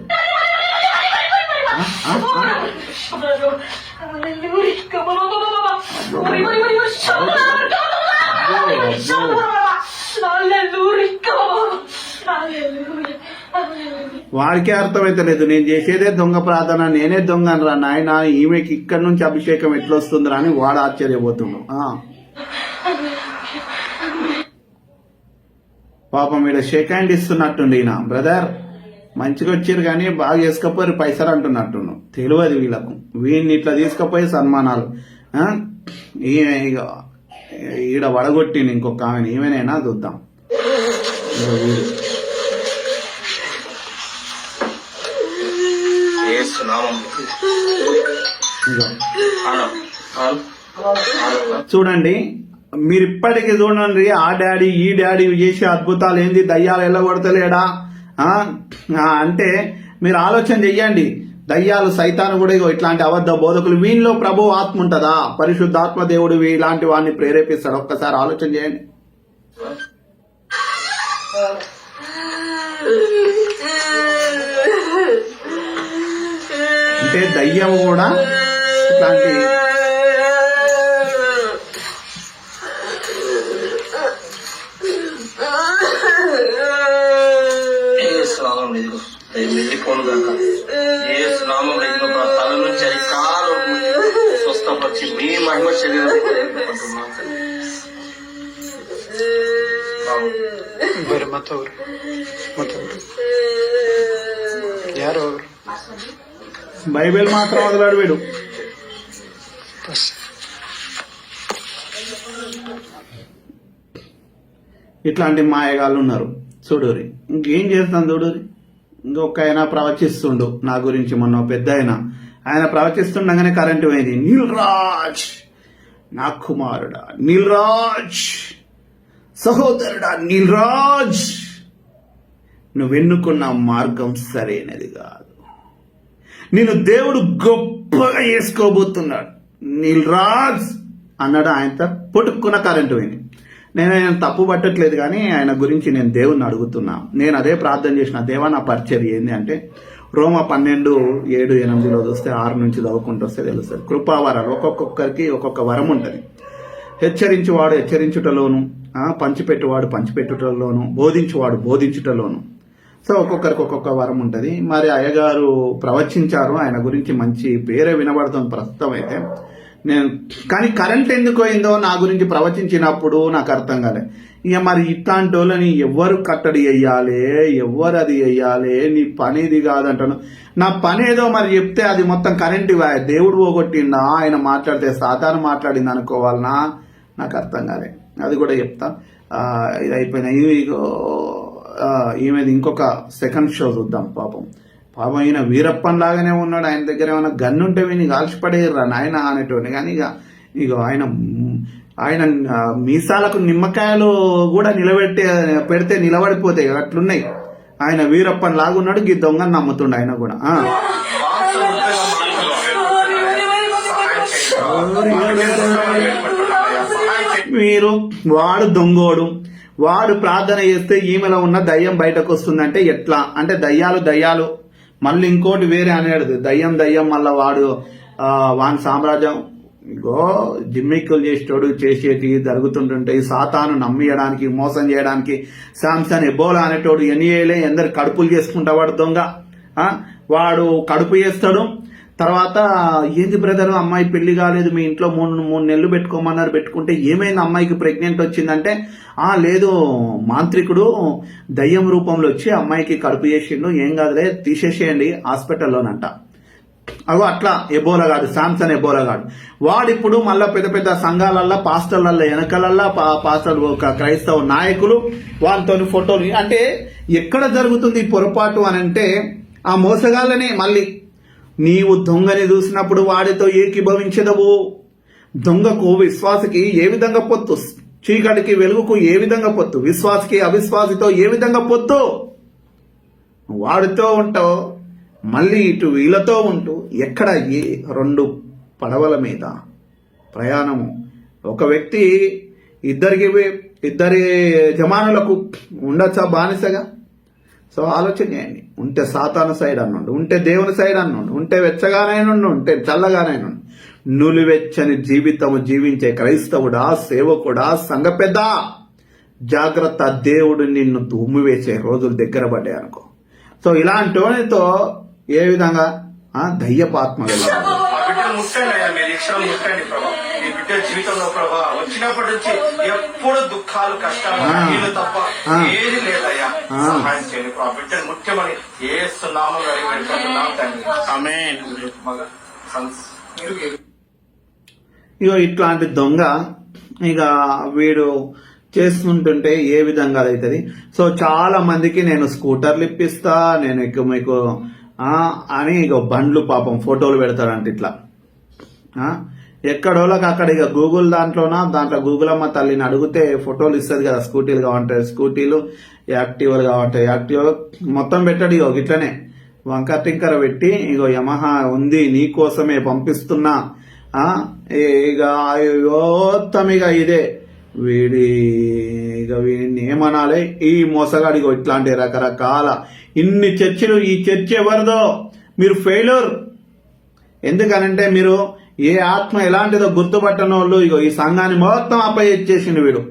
వాడికే అర్థమైతే లేదు, నేను చేసేదే దొంగ ప్రార్థన, నేనే దొంగ రా నాయన, ఈమెకి ఇక్కడి నుంచి అభిషేకం ఎట్లా వస్తుందిరా అని వాడు ఆశ్చర్యపోతున్నాడు. పాపం వీడు షేక్ హ్యాండ్ ఇస్తున్నట్టుండి, ఈయన బ్రదర్ మంచిగా వచ్చారు కానీ బాగా చేసుకపోయి పైసలు అంటున్నట్టును తెలియదు వీళ్ళకు. వీడిని ఇట్లా తీసుకుపోయి సన్మానాలు ఈడ వడగొట్టింది ఇంకొక ఆమెను, ఏమైనా చూద్దాం. చూడండి, మీరు ఇప్పటికీ చూడండి, ఆ డాడీ ఈ డాడీ చేసే అద్భుతాలు ఏంది, దయ్యాలు ఎల్లగొడతలేడా అంటే మీరు ఆలోచన చెయ్యండి. దయ్యాలు సైతాను కూడా ఇట్లాంటి అబద్ధ బోధకులు, వీళ్ళలో ప్రభు ఆత్మ ఉంటుందా? పరిశుద్ధాత్మ దేవుడు ఇలాంటి వాడిని ప్రేరేపిస్తాడు? ఒక్కసారి ఆలోచన చేయండి. అంటే దయ్యం కూడా ఇట్లాంటి తల నుంచి అధికారం స్వస్థపరిచి మీ మహిమ శరీరం బైబిల్ మాత్రం వదలాడు వీడు. ఇట్లాంటి మాయగాళ్ళు ఉన్నారు చూడురి. ఇంకేం చేస్తాను చూడురి. ఇంకొక ఆయన ప్రవచిస్తుండు నా గురించి, మొన్న పెద్ద ఆయన ప్రవచిస్తుండగానే కరెంటు పోయింది. నీల్రాజ్ నా కుమారుడా, నీల్రాజ్ సహోదరుడా, నీల్రాజ్ నువ్వెన్నుకున్న మార్గం సరైనది కాదు, నిన్ను దేవుడు గొప్పగా చేసుకోబోతున్నాడు నీల్రాజ్ అన్నాడు. ఆయనతో పుట్టుకున్న కరెంటు పోయింది. నేను ఆయన తప్పు పట్టట్లేదు కానీ ఆయన గురించి నేను దేవుణ్ణి అడుగుతున్నా. నేను అదే ప్రార్థన చేసిన, దేవా నా పరిచర్య ఏంది అంటే రోమా 12:7-8 చూస్తే 6 నుంచి చదువుకుంటూ వస్తే తెలుస్తుంది. కృపావరాలు ఒక్కొక్కరికి ఒక్కొక్క వరం ఉంటుంది. హెచ్చరించువాడు హెచ్చరించుటలోను, పంచిపెట్టువాడు పంచిపెట్టుటలోను, బోధించువాడు బోధించుటలోను. సో ఒక్కొక్కరికి ఒక్కొక్క వరం ఉంటుంది. మరి అయ్యగారు ప్రవచించారు, ఆయన గురించి మంచి పేరే వినబడుతుంది ప్రస్తుతం అయితే. నేను కానీ కరెంట్ ఎందుకు పోయిందో నా గురించి ప్రవచించినప్పుడు నాకు అర్థం కాలే. ఇక మరి ఇట్లాంటి వాళ్ళని ఎవరు కట్టడి చెయ్యాలి, ఎవరు అది చెయ్యాలి, నీ పని ఇది కాదంటాను. నా పని ఏదో మరి చెప్తే అది మొత్తం కరెంట్ దేవుడు పోగొట్టిందా, ఆయన మాట్లాడితే సాతాను మాట్లాడింది అనుకోవాలనా, నాకు అర్థం కాలే. అది కూడా చెప్తా. ఇది అయిపోయినాయి. ఈమెది ఇంకొక సెకండ్ షో చూద్దాం. పాపం ఈయన వీరప్పన్ లాగానే ఉన్నాడు. ఆయన దగ్గర ఏమైనా గన్ను ఉంటే వీని కాల్చిపడేయర్రా నాయన అనేటోని. కానీ ఇక ఆయన మీసాలకు నిమ్మకాయలు కూడా పెడితే నిలబడిపోతాయి, అట్లున్నాయి. ఆయన వీరప్పన్ లాగున్నాడు. ఈ దొంగని నమ్ముతుండు ఆయన కూడా. మీరు వాడు దొంగోడు, వాడు ప్రార్థన చేస్తే ఈమెలో ఉన్న దయ్యం బయటకు వస్తుందంటే ఎట్లా అంటే దయ్యాలు మళ్ళీ ఇంకోటి వేరే అనేది దయ్యం మళ్ళీ వాని సామ్రాజ్యం ఇగో జిమ్మిక్కులు చేసేటి జరుగుతుంటుంటాయి. సాతాను నమ్మియడానికి, మోసం చేయడానికి శాంసన్ ఎబోలా అనేటోడు ఎన్నియేలే ఎందరు కడుపులు చేసుకుంటా వాడు దొంగ. వాడు కడుపు చేస్తాడు. తర్వాత ఏంది బ్రదర్ అమ్మాయి పెళ్లి కాలేదు, మీ ఇంట్లో 3 నెలలు పెట్టుకోమన్నారు, పెట్టుకుంటే ఏమైంది అమ్మాయికి ప్రెగ్నెంట్ వచ్చిందంటే లేదు మాంత్రికుడు దయ్యం రూపంలో వచ్చి అమ్మాయికి కడుపు చేసిండు, ఏం కాదులే తీసేసేయండి హాస్పిటల్లోనంట. అగో అట్లా ఎబోలగాడు, శాంసన్ ఎబోలగాడు. వాడిప్పుడు మళ్ళా పెద్ద సంఘాలల్లో పాస్టర్లల్లో వెనకలల్లా పాస్టర్ క్రైస్తవ నాయకులు వాళ్ళతో ఫోటోలు. అంటే ఎక్కడ జరుగుతుంది పొరపాటు అని అంటే ఆ మోసగాళ్ళనే. మళ్ళీ నీవు దొంగని చూసినప్పుడు వాడితో ఏకీభవించదవు. దొంగకు విశ్వాసకి ఏ విధంగా పొత్తు, చీకటికి వెలుగుకు ఏ విధంగా పొత్తు, విశ్వాసకి అవిశ్వాసితో ఏ విధంగా పొత్తు. వాడితో ఉంటావు, మళ్ళీ ఇటు వీళ్ళతో ఉంటూ ఎక్కడ 2 పడవల మీద ప్రయాణము. ఒక వ్యక్తి ఇద్దరి యజమానులకు ఉండొచ్చా బానిసగా? సో ఆలోచన చేయండి. ఉంటే సాతాను సైడ్ అన్నుండు, ఉంటే దేవుని సైడ్ అన్నుండు, ఉంటే వెచ్చగానైనా ఉంటే చల్లగానైనా. నులివెచ్చని జీవితము జీవించే క్రైస్తవుడా, సేవకుడా, సంఘ పెద్ద, జాగ్రత్త, దేవుడు నిన్ను తుమ్మి వేసే రోజులు దగ్గర పడ్డాయి అనుకో. సో ఇలాంటి వానితో ఏ విధంగా దయ్యపాత్మ వెళ్ళాలి. ఆ బిడ్డను ముట్టండి అయ్యా, మీరు ఇక్షణం ముట్టండి ప్రభా. ఈ బిడ్డ జీవితంలో ప్రభా వచ్చినప్పటి నుంచి ఎప్పుడు దుఃఖాలు కష్టాలు నీళ్ళు తప్ప ఏది లేదయ్యా. సహాయం చేయండి ప్రభా. బిడ్డను ముఖ్యమని ఏస్తున్నాము తండ్రి. ఆమేన్. మగ ఇగో ఇట్లాంటి దొంగ ఇక వీడు చేస్తుంటుంటే ఏ విధంగా అవుతుంది. సో చాలా మందికి నేను స్కూటర్లు ఇప్పిస్తా, నేను ఇక మీకు అని ఇక బండ్లు పాపం ఫోటోలు పెడతారంట ఇట్లా. ఎక్కడోళ్ళకి అక్కడ ఇక గూగుల్ దాంట్లో గూగుల్ అమ్మ తల్లిని అడిగితే ఫోటోలు ఇస్తుంది కదా. స్కూటీలు కావంటాయి స్కూటీలు, యాక్టివాలు కావంటాయి యాక్టివా, మొత్తం పెట్టాడు ఇగో ఇట్లనే వంకర టింకర పెట్టి ఇగో యమహా ఉంది నీ కోసమే పంపిస్తున్నా. ఇక మొత్తం ఇక ఇదే వీడిని ఏమనాలి, ఈ మోసగాడిగో ఇట్లాంటి రకరకాల ఇన్ని చర్చలు. ఈ చర్చ ఎవరిదో, మీరు ఫెయిల్యూర్. ఎందుకనంటే మీరు ఏ ఆత్మ ఎలాంటిదో గుర్తుపట్టని వాళ్ళు ఇగో ఈ సంఘాన్ని మొత్తం అప్పచెచ్చేసిండు వీడు.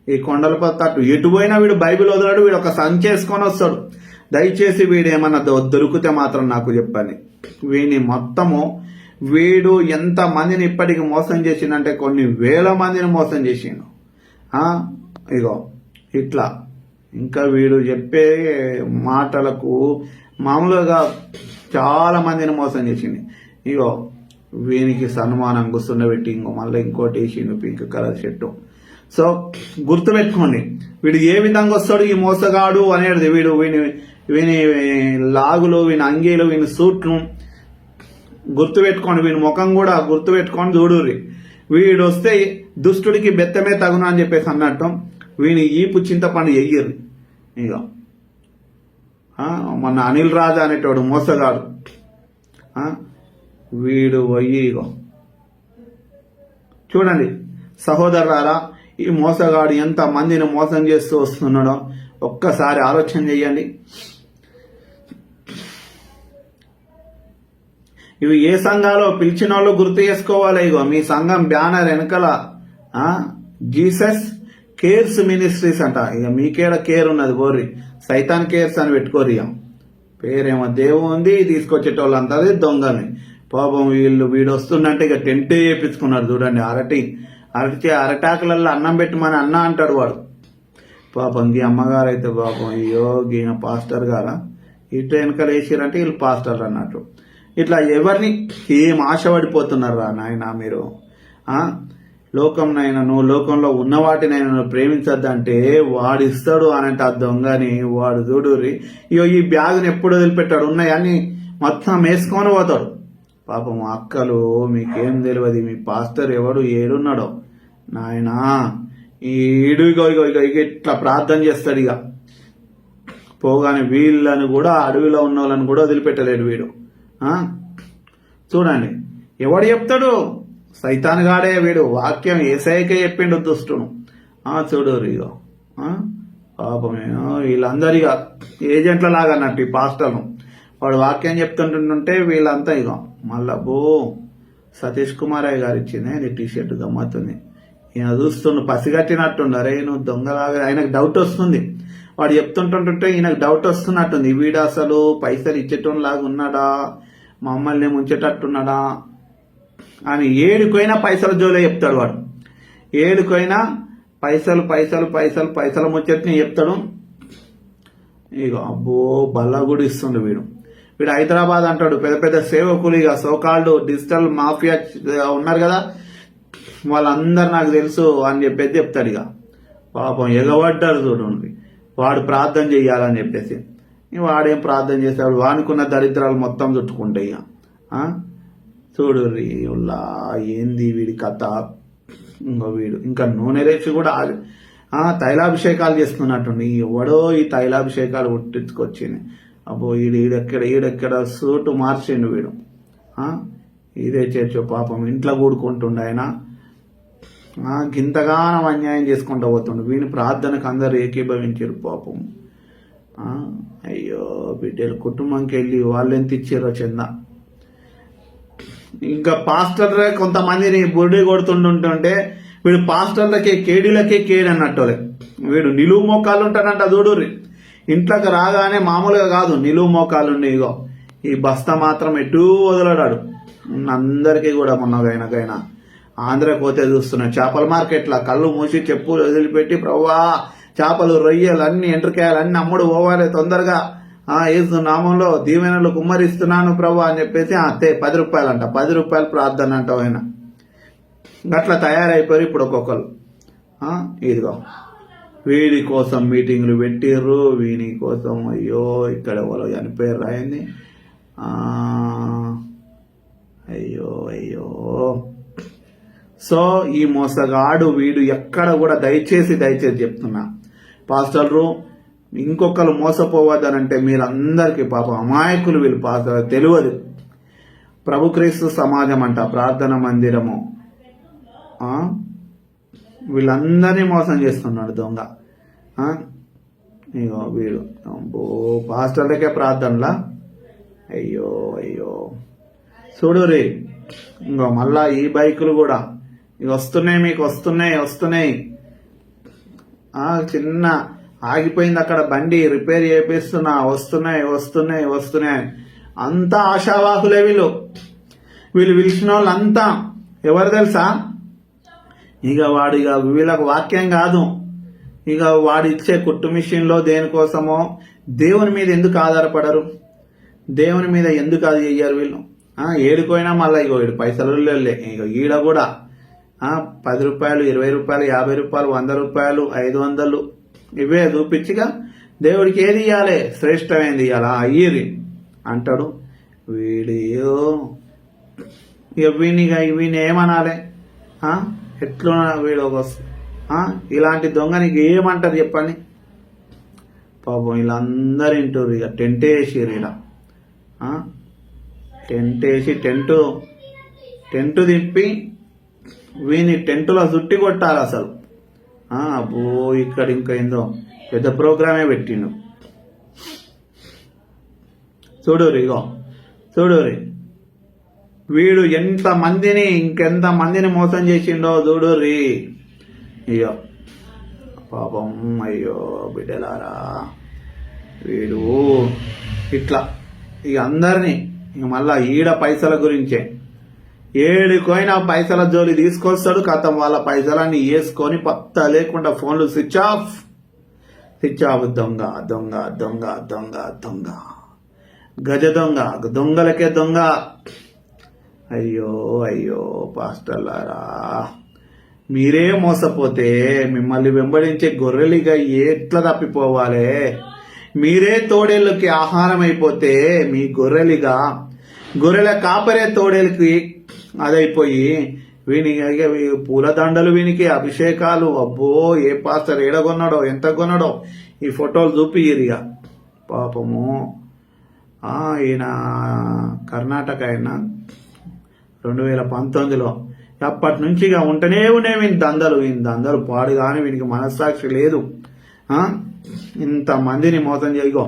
ఈ కొండల పత్తట్టు ఎటు పోయినా వీడు బైబిల్ వదలడు, వీడు ఒక సంచేసుకొని వస్తాడు. దయచేసి వీడు ఏమన్నా దొరికితే మాత్రం నాకు చెప్పండి. వీడిని మొత్తము వీడు ఎంత మందిని ఇప్పటికి మోసం చేసిండంటే కొన్ని వేల మందిని మోసం చేసిండు. ఇగో ఇట్లా ఇంకా వీడు చెప్పే మాటలకు మామూలుగా చాలా మందిని మోసం చేసింది. ఇగో వీనికి సన్మానం గుర్తుండబెట్టి మళ్ళీ ఇంకోటి వేసిండు పింక్ కలర్ షర్టు. సో గుర్తుపెట్టుకోండి వీడు ఏ విధంగా వస్తాడు ఈ మోసగాడు అనేది. వీని లాగులు, వీని అంగీలు, వీని సూట్లు గుర్తుపెట్టుకోండి. వీని ముఖం కూడా గుర్తుపెట్టుకొని చూడుర్రి. వీడు వస్తే దుష్టుడికి బెత్తమే తగును అని చెప్పేసి అన్నట్టు వీని ఈపు చింతపండు ఎయ్యర్రి. ఇక మొన్న అనిల్ రాజా అనేటోడు మోసగాడు, వీడు పోయి ఇగో చూడండి సహోదరులారా, ఈ మోసగాడు ఎంత మందిని మోసం చేస్తూ వస్తున్నాడో ఒక్కసారి ఆలోచన చెయ్యండి. ఇవి ఏ సంఘాలో పిలిచిన వాళ్ళు గుర్తు చేసుకోవాలి. ఇగో మీ సంఘం బ్యానర్ వెనకాల జీసస్ కేర్స్ మినిస్ట్రీస్ అంట. ఇక మీకేడ కేర్ ఉన్నది బోర్రి, సైతాన్ కేర్స్ అని పెట్టుకోరు. ఇక పేరేమో దేవుడు ఉంది, తీసుకొచ్చేటోళ్ళంతా దొంగని. పాపం వీడు వస్తుందంటే ఇక టెంటే చేపించుకున్నాడు చూడండి. అరటాకులలో అన్నం పెట్టమని అన్న అంటాడు వాడు. పాపం ఈ అమ్మగారు అయితే పాపం అయ్యో గీన పాస్టర్ గారా ఇట్లా వెనకాల వేసిరంటే వీళ్ళు పాస్టర్ అన్నట్టు. ఇట్లా ఎవరిని ఏం ఆశపడిపోతున్నారా నాయన మీరు. లోకంనైనా నువ్వు లోకంలో ఉన్న వాటినైనా నువ్వు ప్రేమించద్దంటే వాడు ఇస్తాడు అనంటే ఆ దొంగని వాడు చూడుర్రి. ఇగో ఈ బ్యాగుని ఎప్పుడు వదిలిపెట్టాడు, ఉన్నాయని మొత్తం వేసుకొని పోతాడు. పాపం అక్కలు మీకేం తెలియదు మీ పాస్టర్ ఎవడు ఏడున్నాడో నాయనా. ఈడు ఇగో ఇట్లా ప్రార్థన చేస్తాడు. ఇక పోగానే వీళ్ళని కూడా అడవిలో ఉన్న వాళ్ళని కూడా వదిలిపెట్టలేడు వీడు. చూడండి ఎవడు చెప్తాడు, సైతానుగాడే వీడు. వాక్యం ఏసైకే చెప్పిండు దుష్టును. చూడు ఇగో పాపమే వీళ్ళందరిగా ఏజెంట్ల లాగా అన్నట్టు ఈ పాస్టర్ను. వాడు వాక్యం చెప్తుంటుంటే వీళ్ళంతా ఇగో మళ్ళా సతీష్ కుమారయ్య గారు ఇచ్చింది అది టీషర్ట్ గమ్మత్తుంది. ఈయన చూస్తుండు పసిగట్టినట్టుండు. అరే నువ్వు దొంగలాగా ఆయనకు డౌట్ వస్తుంది. వాడు చెప్తుంటుంటే ఈయనకు డౌట్ వస్తున్నట్టుంది. వీడు అసలు పైసలు ఇచ్చేటోలాగా ఉన్నాడా, మమ్మల్ని ముంచేటట్టున్నాడా అని. ఏడుకైనా పైసల జోలే చెప్తాడు వాడు. ఏడుకైనా పైసలు ముచ్చట్ని చెప్తాడు. ఇక అబ్బో బల్ల కూడా ఇస్తుండు వీడు హైదరాబాద్ అంటాడు. పెద్ద పెద్ద సేవకులు ఇక సోకాల్డ్ డిజిటల్ మాఫియా ఉన్నారు కదా, వాళ్ళందరూ నాకు తెలుసు అని చెప్పేసి చెప్తాడు. ఇక పాపం ఎగబడ్డాడు చూడండి. వాడు ప్రార్థన చెయ్యాలని చెప్పేసి వాడేం ప్రార్థన చేస్తాడు, వానుకున్న దరిద్రాలు మొత్తం చుట్టుకుంటాయి. ఇక చూడు ఉల్లా ఏంది వీడి కథ. వీడు ఇంకా నూనె రేసి కూడా తైలాభిషేకాలు చేస్తున్నట్టుండి. ఎవడో ఈ తైలాభిషేకాలు పుట్టించుకొచ్చింది. అబ్బో ఈడెక్కడ సూటు మార్చిండు వీడు. ఇదే చేర్చో పాపం ఇంట్లో కూడుకుంటుండ ఆయన. గింతగానం అన్యాయం చేసుకుంటూ పోతుండు. వీని ప్రార్థనకు అందరు ఏకీభవించారు పాపం. అయ్యో బిడ్డలు కుటుంబంకి వెళ్ళి వాళ్ళు ఎంత ఇచ్చారో చందా. ఇంకా పాస్టర్ కొంతమందిని బుర్డి కొడుతుంటుంటే వీడు పాస్టర్లకే కేడీలకే కేడి అన్నట్టోలే. వీడు నిలువు మోకాలు ఉంటాడంట చూడుర్రి. ఇంట్లోకి రాగానే మామూలుగా కాదు, నిలువు మోకాలుండి ఇగో ఈ బస్తా మాత్రం ఎటూ వదలడాడు. అందరికీ కూడా మొన్నగైనా ఆంధ్రకు పోతే చూస్తున్నా చేపల మార్కెట్లా కళ్ళు మూసి చెప్పులు వదిలిపెట్టి ప్రవ్వా చేపలు రొయ్యలు అన్ని ఎండ్రకాయలు అన్ని అమ్ముడు పోవాలి తొందరగా, ఏసు నామంలో దీవెనలు కుమ్మరిస్తున్నాను ప్రవ్వా అని చెప్పేసి అంతే 10 రూపాయలు అంట, 10 రూపాయలు ప్రార్థన అంట. ఆయన అట్లా తయారైపోయారు ఇప్పుడు ఒక్కొక్కరు. ఇదిగో వీడి కోసం మీటింగ్లు పెట్టిర్రు, వీని కోసం అయ్యో ఇక్కడ ఎవరో చనిపోయారు రాయండి. అయ్యో అయ్యో. సో ఈ మోసగాడు వీడు ఎక్కడ కూడా దయచేసి చెప్తున్నా పాస్టర్లు ఇంకొకరు మోసపోవద్దనంటే మీరందరికీ పాపం అమాయకులు వీళ్ళు పాస్టర్ తెలియదు. ప్రభుక్రీస్తు సమాజం అంట ప్రార్థన మందిరము వీళ్ళందరినీ మోసం చేస్తున్నాడు దొంగ. ఇగో వీడు పాస్టర్లకే ప్రార్థనలా. అయ్యో అయ్యో చూడు రే. ఇంకో మళ్ళా ఈ బైకులు కూడా ఇక వస్తున్నాయి, మీకు వస్తున్నాయి. చిన్న ఆగిపోయింది అక్కడ బండి రిపేర్ చేపిస్తున్నా, వస్తున్నాయి. అంతా ఆశావాహులే వీళ్ళు పిలిచిన వాళ్ళంతా ఎవరు తెలుసా? ఇక వాడు ఇక వీళ్ళకు వాక్యం కాదు, ఇక వాడు ఇచ్చే కుట్టు మిషన్లో దేనికోసమో దేవుని మీద ఎందుకు ఆధారపడరు, దేవుని మీద ఎందుకు అది చెయ్యరు వీళ్ళు? ఏడుకోయినా మళ్ళీ ఇగో వీడు పైసలు ఇక ఈడ కూడా 10 రూపాయలు, 20 రూపాయలు, 50 రూపాయలు, 100 రూపాయలు, 500 ఇవే చూపించిగా దేవుడికి ఏది ఇవ్వాలి, శ్రేష్టమైంది ఇవ్వాలా అయ్యిరి అంటాడు వీడియో. ఇక వీని ఏమనాలి? ఎట్లా వీడు ఇలాంటి దొంగనికి ఏమంటారు చెప్పండి? పాపం వీళ్ళందరూ వింటారు. ఇక టెంట్ వేసిర్రు, ఇలా టెంట్ వేసి టెంట్ తిప్పి వీని టెంటులో చుట్టి కొట్టాలి అసలు. అబ్బో ఇక్కడ ఇంకా ఏందో పెద్ద ప్రోగ్రామే పెట్టిండు. చూడురి వీడు ఎంత మందిని ఇంకెంత మందిని మోసం చేసిండో చూడుర్రి. అయ్యో పాపం, అయ్యో బిడ్డలారా వీడు ఇట్లా ఇక అందరినీ ఇక మళ్ళా ఈడ పైసల గురించే ఏడుకోయినా పైసల జోలి తీసుకొస్తాడు. కథం వాళ్ళ పైసలన్నీ వేసుకొని పత్తా లేకుండా ఫోన్లు స్విచ్ ఆఫ్. దొంగ దొంగ దొంగ దొంగ దొంగ గజ దొంగ, దొంగలకే దొంగ. అయ్యో అయ్యో పాస్టర్లారా, మీరే మోసపోతే మిమ్మల్ని వెంబడించే గొర్రెలిగా ఎట్లా తప్పిపోవాలి? మీరే తోడేళ్ళకి ఆహారం అయిపోతే మీ గొర్రెల కాపరే తోడేళ్ళకి అదైపోయి వీని పూలదండలు, వీనికి అభిషేకాలు. అబ్బో ఏ పాస్టర్ ఏడగొన్నాడో ఎంత కొన్నాడో ఈ ఫోటోలు చూపియ్యరిగా. పాపము ఈయన కర్ణాటక ఆయన 2019లో అప్పటి నుంచి ఇక ఉంటూనే ఉన్నాయి వీని దందలు పాడు కానీ వీనికి మనస్సాక్షి లేదు. ఇంతమందిని మోసం చేయగో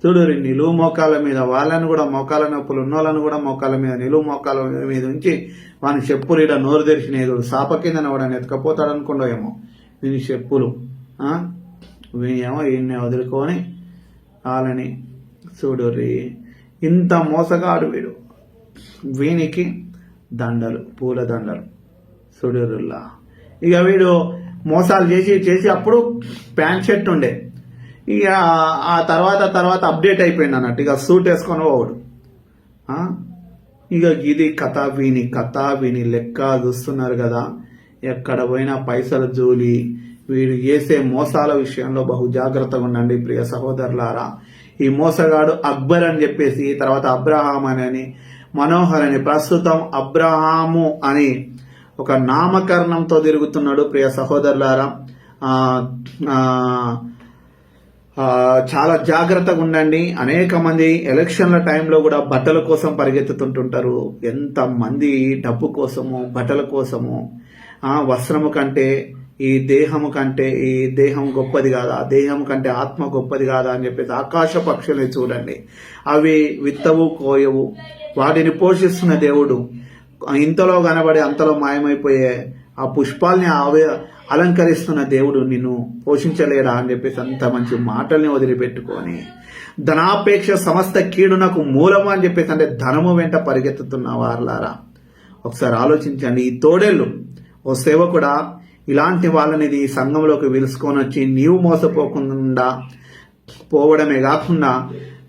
చూడు. నిలువు మోకాల మీద వాళ్ళని కూడా, మోకాల నొప్పులు ఉన్నోళ్ళని కూడా మోకాల మీద నిలువు మోకాల మీద ఉంచి వాని చెప్పులు ఇడ నోరు తెరిచినేదు సాప కింద వాడని ఎత్తుకపోతాడు అనుకుండో ఏమో వీని చెప్పులు. వీనేమో ఈయన్ని వదులుకొని వాళ్ళని చూడుర్రి. ఇంత మోసగాడు వీడు. వీనికి దండలు, పూల దండలు చూడుర్రులా. ఇక వీడు మోసాలు చేసి అప్పుడు ప్యాంట్ షర్ట్ ఉండే, ఇక ఆ తర్వాత అప్డేట్ అయిపోయింది అన్నట్టు. ఇక సూట్ వేసుకొని పోవడు. ఇక ఇది కథ వీని లెక్క చూస్తున్నారు కదా. ఎక్కడ పోయినా పైసల జోలి, వీడు చేసే మోసాల విషయంలో బహు జాగ్రత్తగా ఉండండి ప్రియ సహోదరులారా. ఈ మోసగాడు అక్బర్ అని చెప్పేసి, తర్వాత అబ్రహాం అని, మనోహర్ అని, ప్రస్తుతం అబ్రహాము అని ఒక నామకరణంతో తిరుగుతున్నాడు ప్రియ సహోదరులారా. చాలా జాగ్రత్తగా ఉండండి. అనేక మంది ఎలక్షన్ల టైంలో కూడా బట్టల కోసం పరిగెత్తుతుంటుంటారు. ఎంత మంది డబ్బు కోసము, బట్టల కోసము, వస్త్రము కంటే ఈ దేహం గొప్పది కాదా, దేహం కంటే ఆత్మ గొప్పది కాదా అని చెప్పేసి ఆకాశ పక్షుల్ని చూడండి. అవి విత్తవు కోయవు, వాటిని పోషిస్తున్న దేవుడు ఇంతలో కనబడి అంతలో మాయమైపోయే ఆ పుష్పాల్ని అలంకరిస్తున్న దేవుడు నిన్ను పోషించలేడా అని చెప్పేసి అంత మంచి మాటల్ని వదిలిపెట్టుకొని ధనాపేక్ష సమస్త కీడునకు మూలము అని చెప్పేసి అంటే ధనము వెంట పరిగెత్తుతున్న వారులారా ఒకసారి ఆలోచించండి. ఈ తోడేళ్ళు ఓ సేవకుడా ఇలాంటి వాళ్ళని ఈ సంఘంలోకి పిలుచుకొని వచ్చి నీవు మోసపోకుండా పోవడమే కాకుండా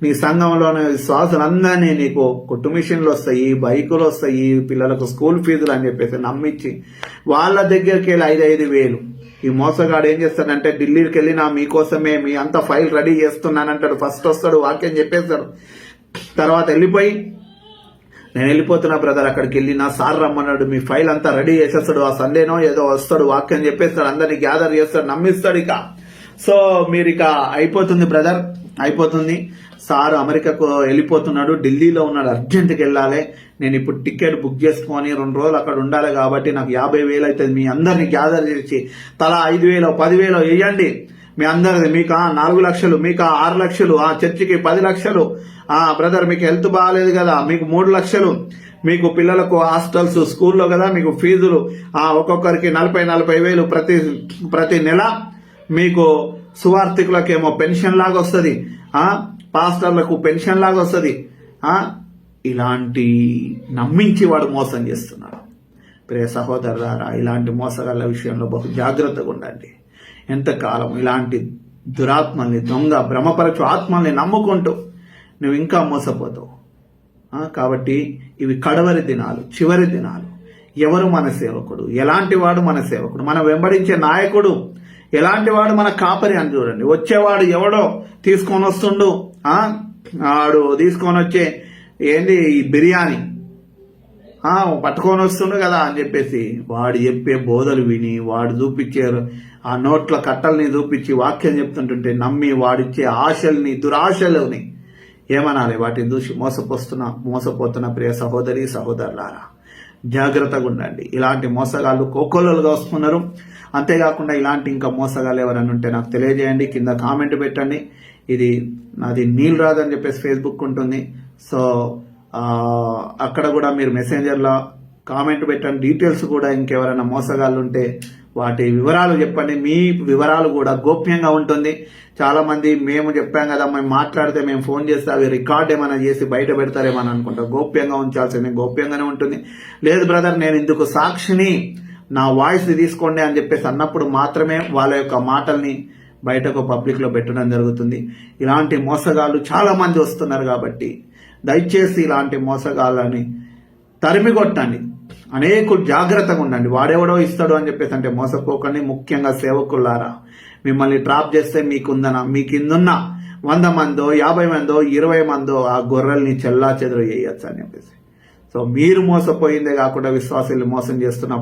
నీ సంఘంలోని విశ్వాసులందరినీ నీకు కుట్టు మిషన్లు వస్తాయి, బైకులు వస్తాయి, పిల్లలకు స్కూల్ ఫీజులు అని చెప్పేసి నమ్మించి వాళ్ళ దగ్గరికి వెళ్ళి 5,000 వేలు ఈ మోసగాడు ఏం చేస్తాడంటే ఢిల్లీకి వెళ్ళి నా మీకోసమే మీ అంత ఫైల్ రెడీ చేస్తున్నానంటాడు. ఫస్ట్ వస్తాడు, వాక్యం చెప్పేస్తాడు, తర్వాత వెళ్ళిపోయి నేను వెళ్ళిపోతున్నా బ్రదర్ అక్కడికి వెళ్ళి నా సార్ రమ్మన్నాడు, మీ ఫైల్ అంతా రెడీ చేసేస్తాడు, ఆ సండేనో ఏదో వస్తాడు, వాక్యం చెప్పేస్తాడు, అందరినీ గ్యాదర్ చేస్తాడు, నమ్మిస్తాడు. ఇక సో మీరు ఇక అయిపోతుంది బ్రదర్, అయిపోతుంది, సార్ అమెరికాకు వెళ్ళిపోతున్నాడు, ఢిల్లీలో ఉన్నాడు, అర్జెంట్కి వెళ్ళాలి, నేను ఇప్పుడు టికెట్ బుక్ చేసుకొని 2 రోజులు అక్కడ ఉండాలి కాబట్టి నాకు 50,000 అవుతుంది, మీ అందరినీ గ్యాదర్ చేసి తలా 5,000 10,000 వేయండి, మీ అందరిది, మీకు 4 లక్షలు, మీకు 6 లక్షలు, ఆ చర్చికి 10 లక్షలు, బ్రదర్ మీకు హెల్త్ బాగాలేదు కదా మీకు 3 లక్షలు, మీకు పిల్లలకు హాస్టల్స్ స్కూల్లో కదా మీకు ఫీజులు ఒక్కొక్కరికి 40,000 వేలు ప్రతి నెల, మీకు సువార్థికులకేమో పెన్షన్ లాగా వస్తుంది, పాస్టర్లకు పెన్షన్ లాగా వస్తుంది. ఇలాంటి నమ్మించి వాడు మోసం చేస్తున్నాడు. ప్రియ సహోదరులారా, ఇలాంటి మోసగాళ్ళ విషయంలో బహు జాగ్రత్తగా ఉండండి. ఎంతకాలం ఇలాంటి దురాత్మల్ని, దొంగ భ్రమపరచు ఆత్మల్ని నమ్ముకుంటూ నువ్వు ఇంకా మోసపోతావు. కాబట్టి ఇవి కడవరి దినాలు, చివరి దినాలు. ఎవరు మన సేవకుడు, ఎలాంటి వాడు మన సేవకుడు, మనం వెంబడించే నాయకుడు ఎలాంటి వాడు, మన కాపరి అని చూడండి. వచ్చేవాడు ఎవడో తీసుకొని వస్తుండు, వాడు తీసుకొని వచ్చే ఏంది ఈ బిర్యానీ పట్టుకొని వస్తుండు కదా అని చెప్పేసి వాడు చెప్పే బోధలు విని వాడు చూపించారు ఆ నోట్ల కట్టల్ని చూపించి వాక్యం చెప్తుంటుంటే నమ్మి వాడిచ్చే ఆశల్ని, దురాశలని ఏమనాలి, వాటిని చూసి మోసపోతున్న ప్రియ సహోదరి సహోదరులారా, జాగ్రత్తగా ఉండండి. ఇలాంటి మోసగాళ్ళు కోకొల్లలుగా వస్తున్నారు. అంతేకాకుండా ఇలాంటి ఇంకా మోసగాళ్ళు ఎవరైనా ఉంటే నాకు తెలియజేయండి, కింద కామెంట్ పెట్టండి. ఇది నాది నీల్ రాజ్ అని చెప్పేసి ఫేస్బుక్ ఉంటుంది, సో అక్కడ కూడా మీరు మెసెంజర్లో కామెంట్ పెట్టండి. డీటెయిల్స్ కూడా ఇంకెవరైనా మోసగాళ్ళు ఉంటే వాటి వివరాలు చెప్పండి. మీ వివరాలు కూడా గోప్యంగా ఉంటుంది. చాలా మంది మేము చెప్పాం కదా, మేము మాట్లాడితే మేము ఫోన్ చేస్తే అవి రికార్డ్ ఏమైనా చేసి బయట పెడతారేమని అనుకుంటా. గోప్యంగా ఉంచాల్సింది గోప్యంగానే ఉంటుంది. లేదు బ్రదర్ నేను ఇందుకు సాక్షిని, నా వాయిస్ తీసుకోండి అని చెప్పేసి అన్నప్పుడు మాత్రమే వాళ్ళ యొక్క మాటల్ని బయటకు పబ్లిక్ లో పెట్టడం జరుగుతుంది. ఇలాంటి మోసగాళ్ళు చాలా మంది వస్తున్నారు కాబట్టి దయచేసి ఇలాంటి మోసగాళ్ళని తరిమి కొట్టండి. అనేకులు జాగ్రత్తగా ఉండండి. వాడెవడో ఇస్తాడు అని చెప్పేసి అంటే మోసపోకండి. ముఖ్యంగా సేవకులారా, మిమ్మల్ని ట్రాప్ చేస్తే మీకు కిందున్న 100 మందో 50 మందో 20 మందో ఆ గొర్రెల్ని చెల్లా చెదురు చేయొచ్చు అని చెప్పేసి. సో మీరు మోసపోయిందే కాకుండా విశ్వాసులు మోసం చేస్తున్న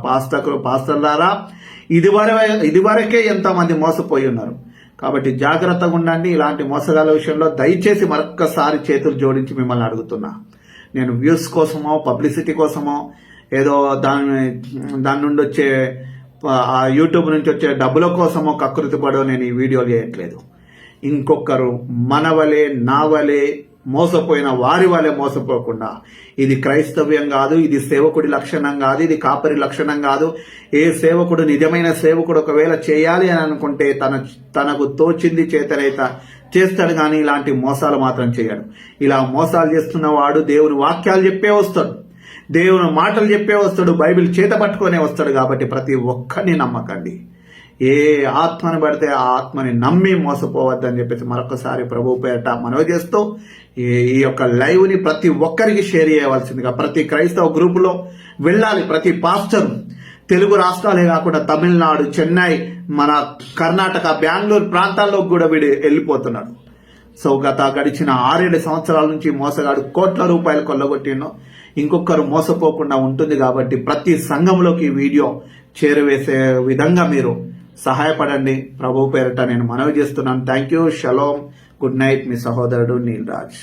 పాస్టర్లారా, ఇదివరకే ఎంతమంది మోసపోయి ఉన్నారు. కాబట్టి జాగ్రత్తగా ఉండండి. ఇలాంటి మోసగాళ్ళ విషయంలో దయచేసి మరొక్కసారి చేతులు జోడించి మిమ్మల్ని అడుగుతున్నా. నేను వ్యూస్ కోసమో పబ్లిసిటీ కోసమో ఏదో దాని నుండి వచ్చే ఆ యూట్యూబ్ నుంచి వచ్చే డబ్బుల కోసమో కకృతి పడో నేను ఈ వీడియోలు చేయట్లేదు. ఇంకొకరు మనవలే నావలే మోసపోయిన వారి వలె మోసపోకుండా, ఇది క్రైస్తవ్యం కాదు, ఇది సేవకుడి లక్షణం కాదు, ఇది కాపరి లక్షణం కాదు. ఏ సేవకుడు, నిజమైన సేవకుడు ఒకవేళ చేయాలి అని అనుకుంటే తనకు తోచింది చేతనైతే చేస్తాడు, కానీ ఇలాంటి మోసాలు మాత్రం చేయడు. ఇలా మోసాలు చేస్తున్న వాడు దేవుని వాక్యాలు చెప్పే వస్తాడు, దేవుని మాటలు చెప్పే వస్తాడు, బైబిల్ చేత పట్టుకొనే వస్తాడు. కాబట్టి ప్రతి ఒక్కరిని నమ్మకండి. ఏ ఆత్మని పడితే ఆ ఆత్మని నమ్మి మోసపోవద్దని చెప్పేసి మరొకసారి ప్రభు పేరట మనవి చేస్తూ ఈ యొక్క లైవ్ ని ప్రతి ఒక్కరికి షేర్ చేయవలసిందిగా, ప్రతి క్రైస్తవ గ్రూపులో వెళ్ళాలి. ప్రతి పాస్టర్ తెలుగు రాష్ట్రాలే కాకుండా తమిళనాడు, చెన్నై, మన కర్ణాటక, బెంగళూరు ప్రాంతాల్లో కూడా వీడు వెళ్ళిపోతున్నాడు. సో గడిచిన 6-7 సంవత్సరాల నుంచి మోసగాడు కోట్ల రూపాయలు కొల్లగొట్టిండు. ఇంకొకరు మోసపోకుండా ఉంటుంది కాబట్టి ప్రతి సంఘంలోకి వీడియో చేరవేసే విధంగా మీరు సహాయపడండి. ప్రభు పేరట నేను మనవి చేస్తున్నాను. Thank you. Shalom. Good night. మీ సహోదరుడు నీల్ రాజ్.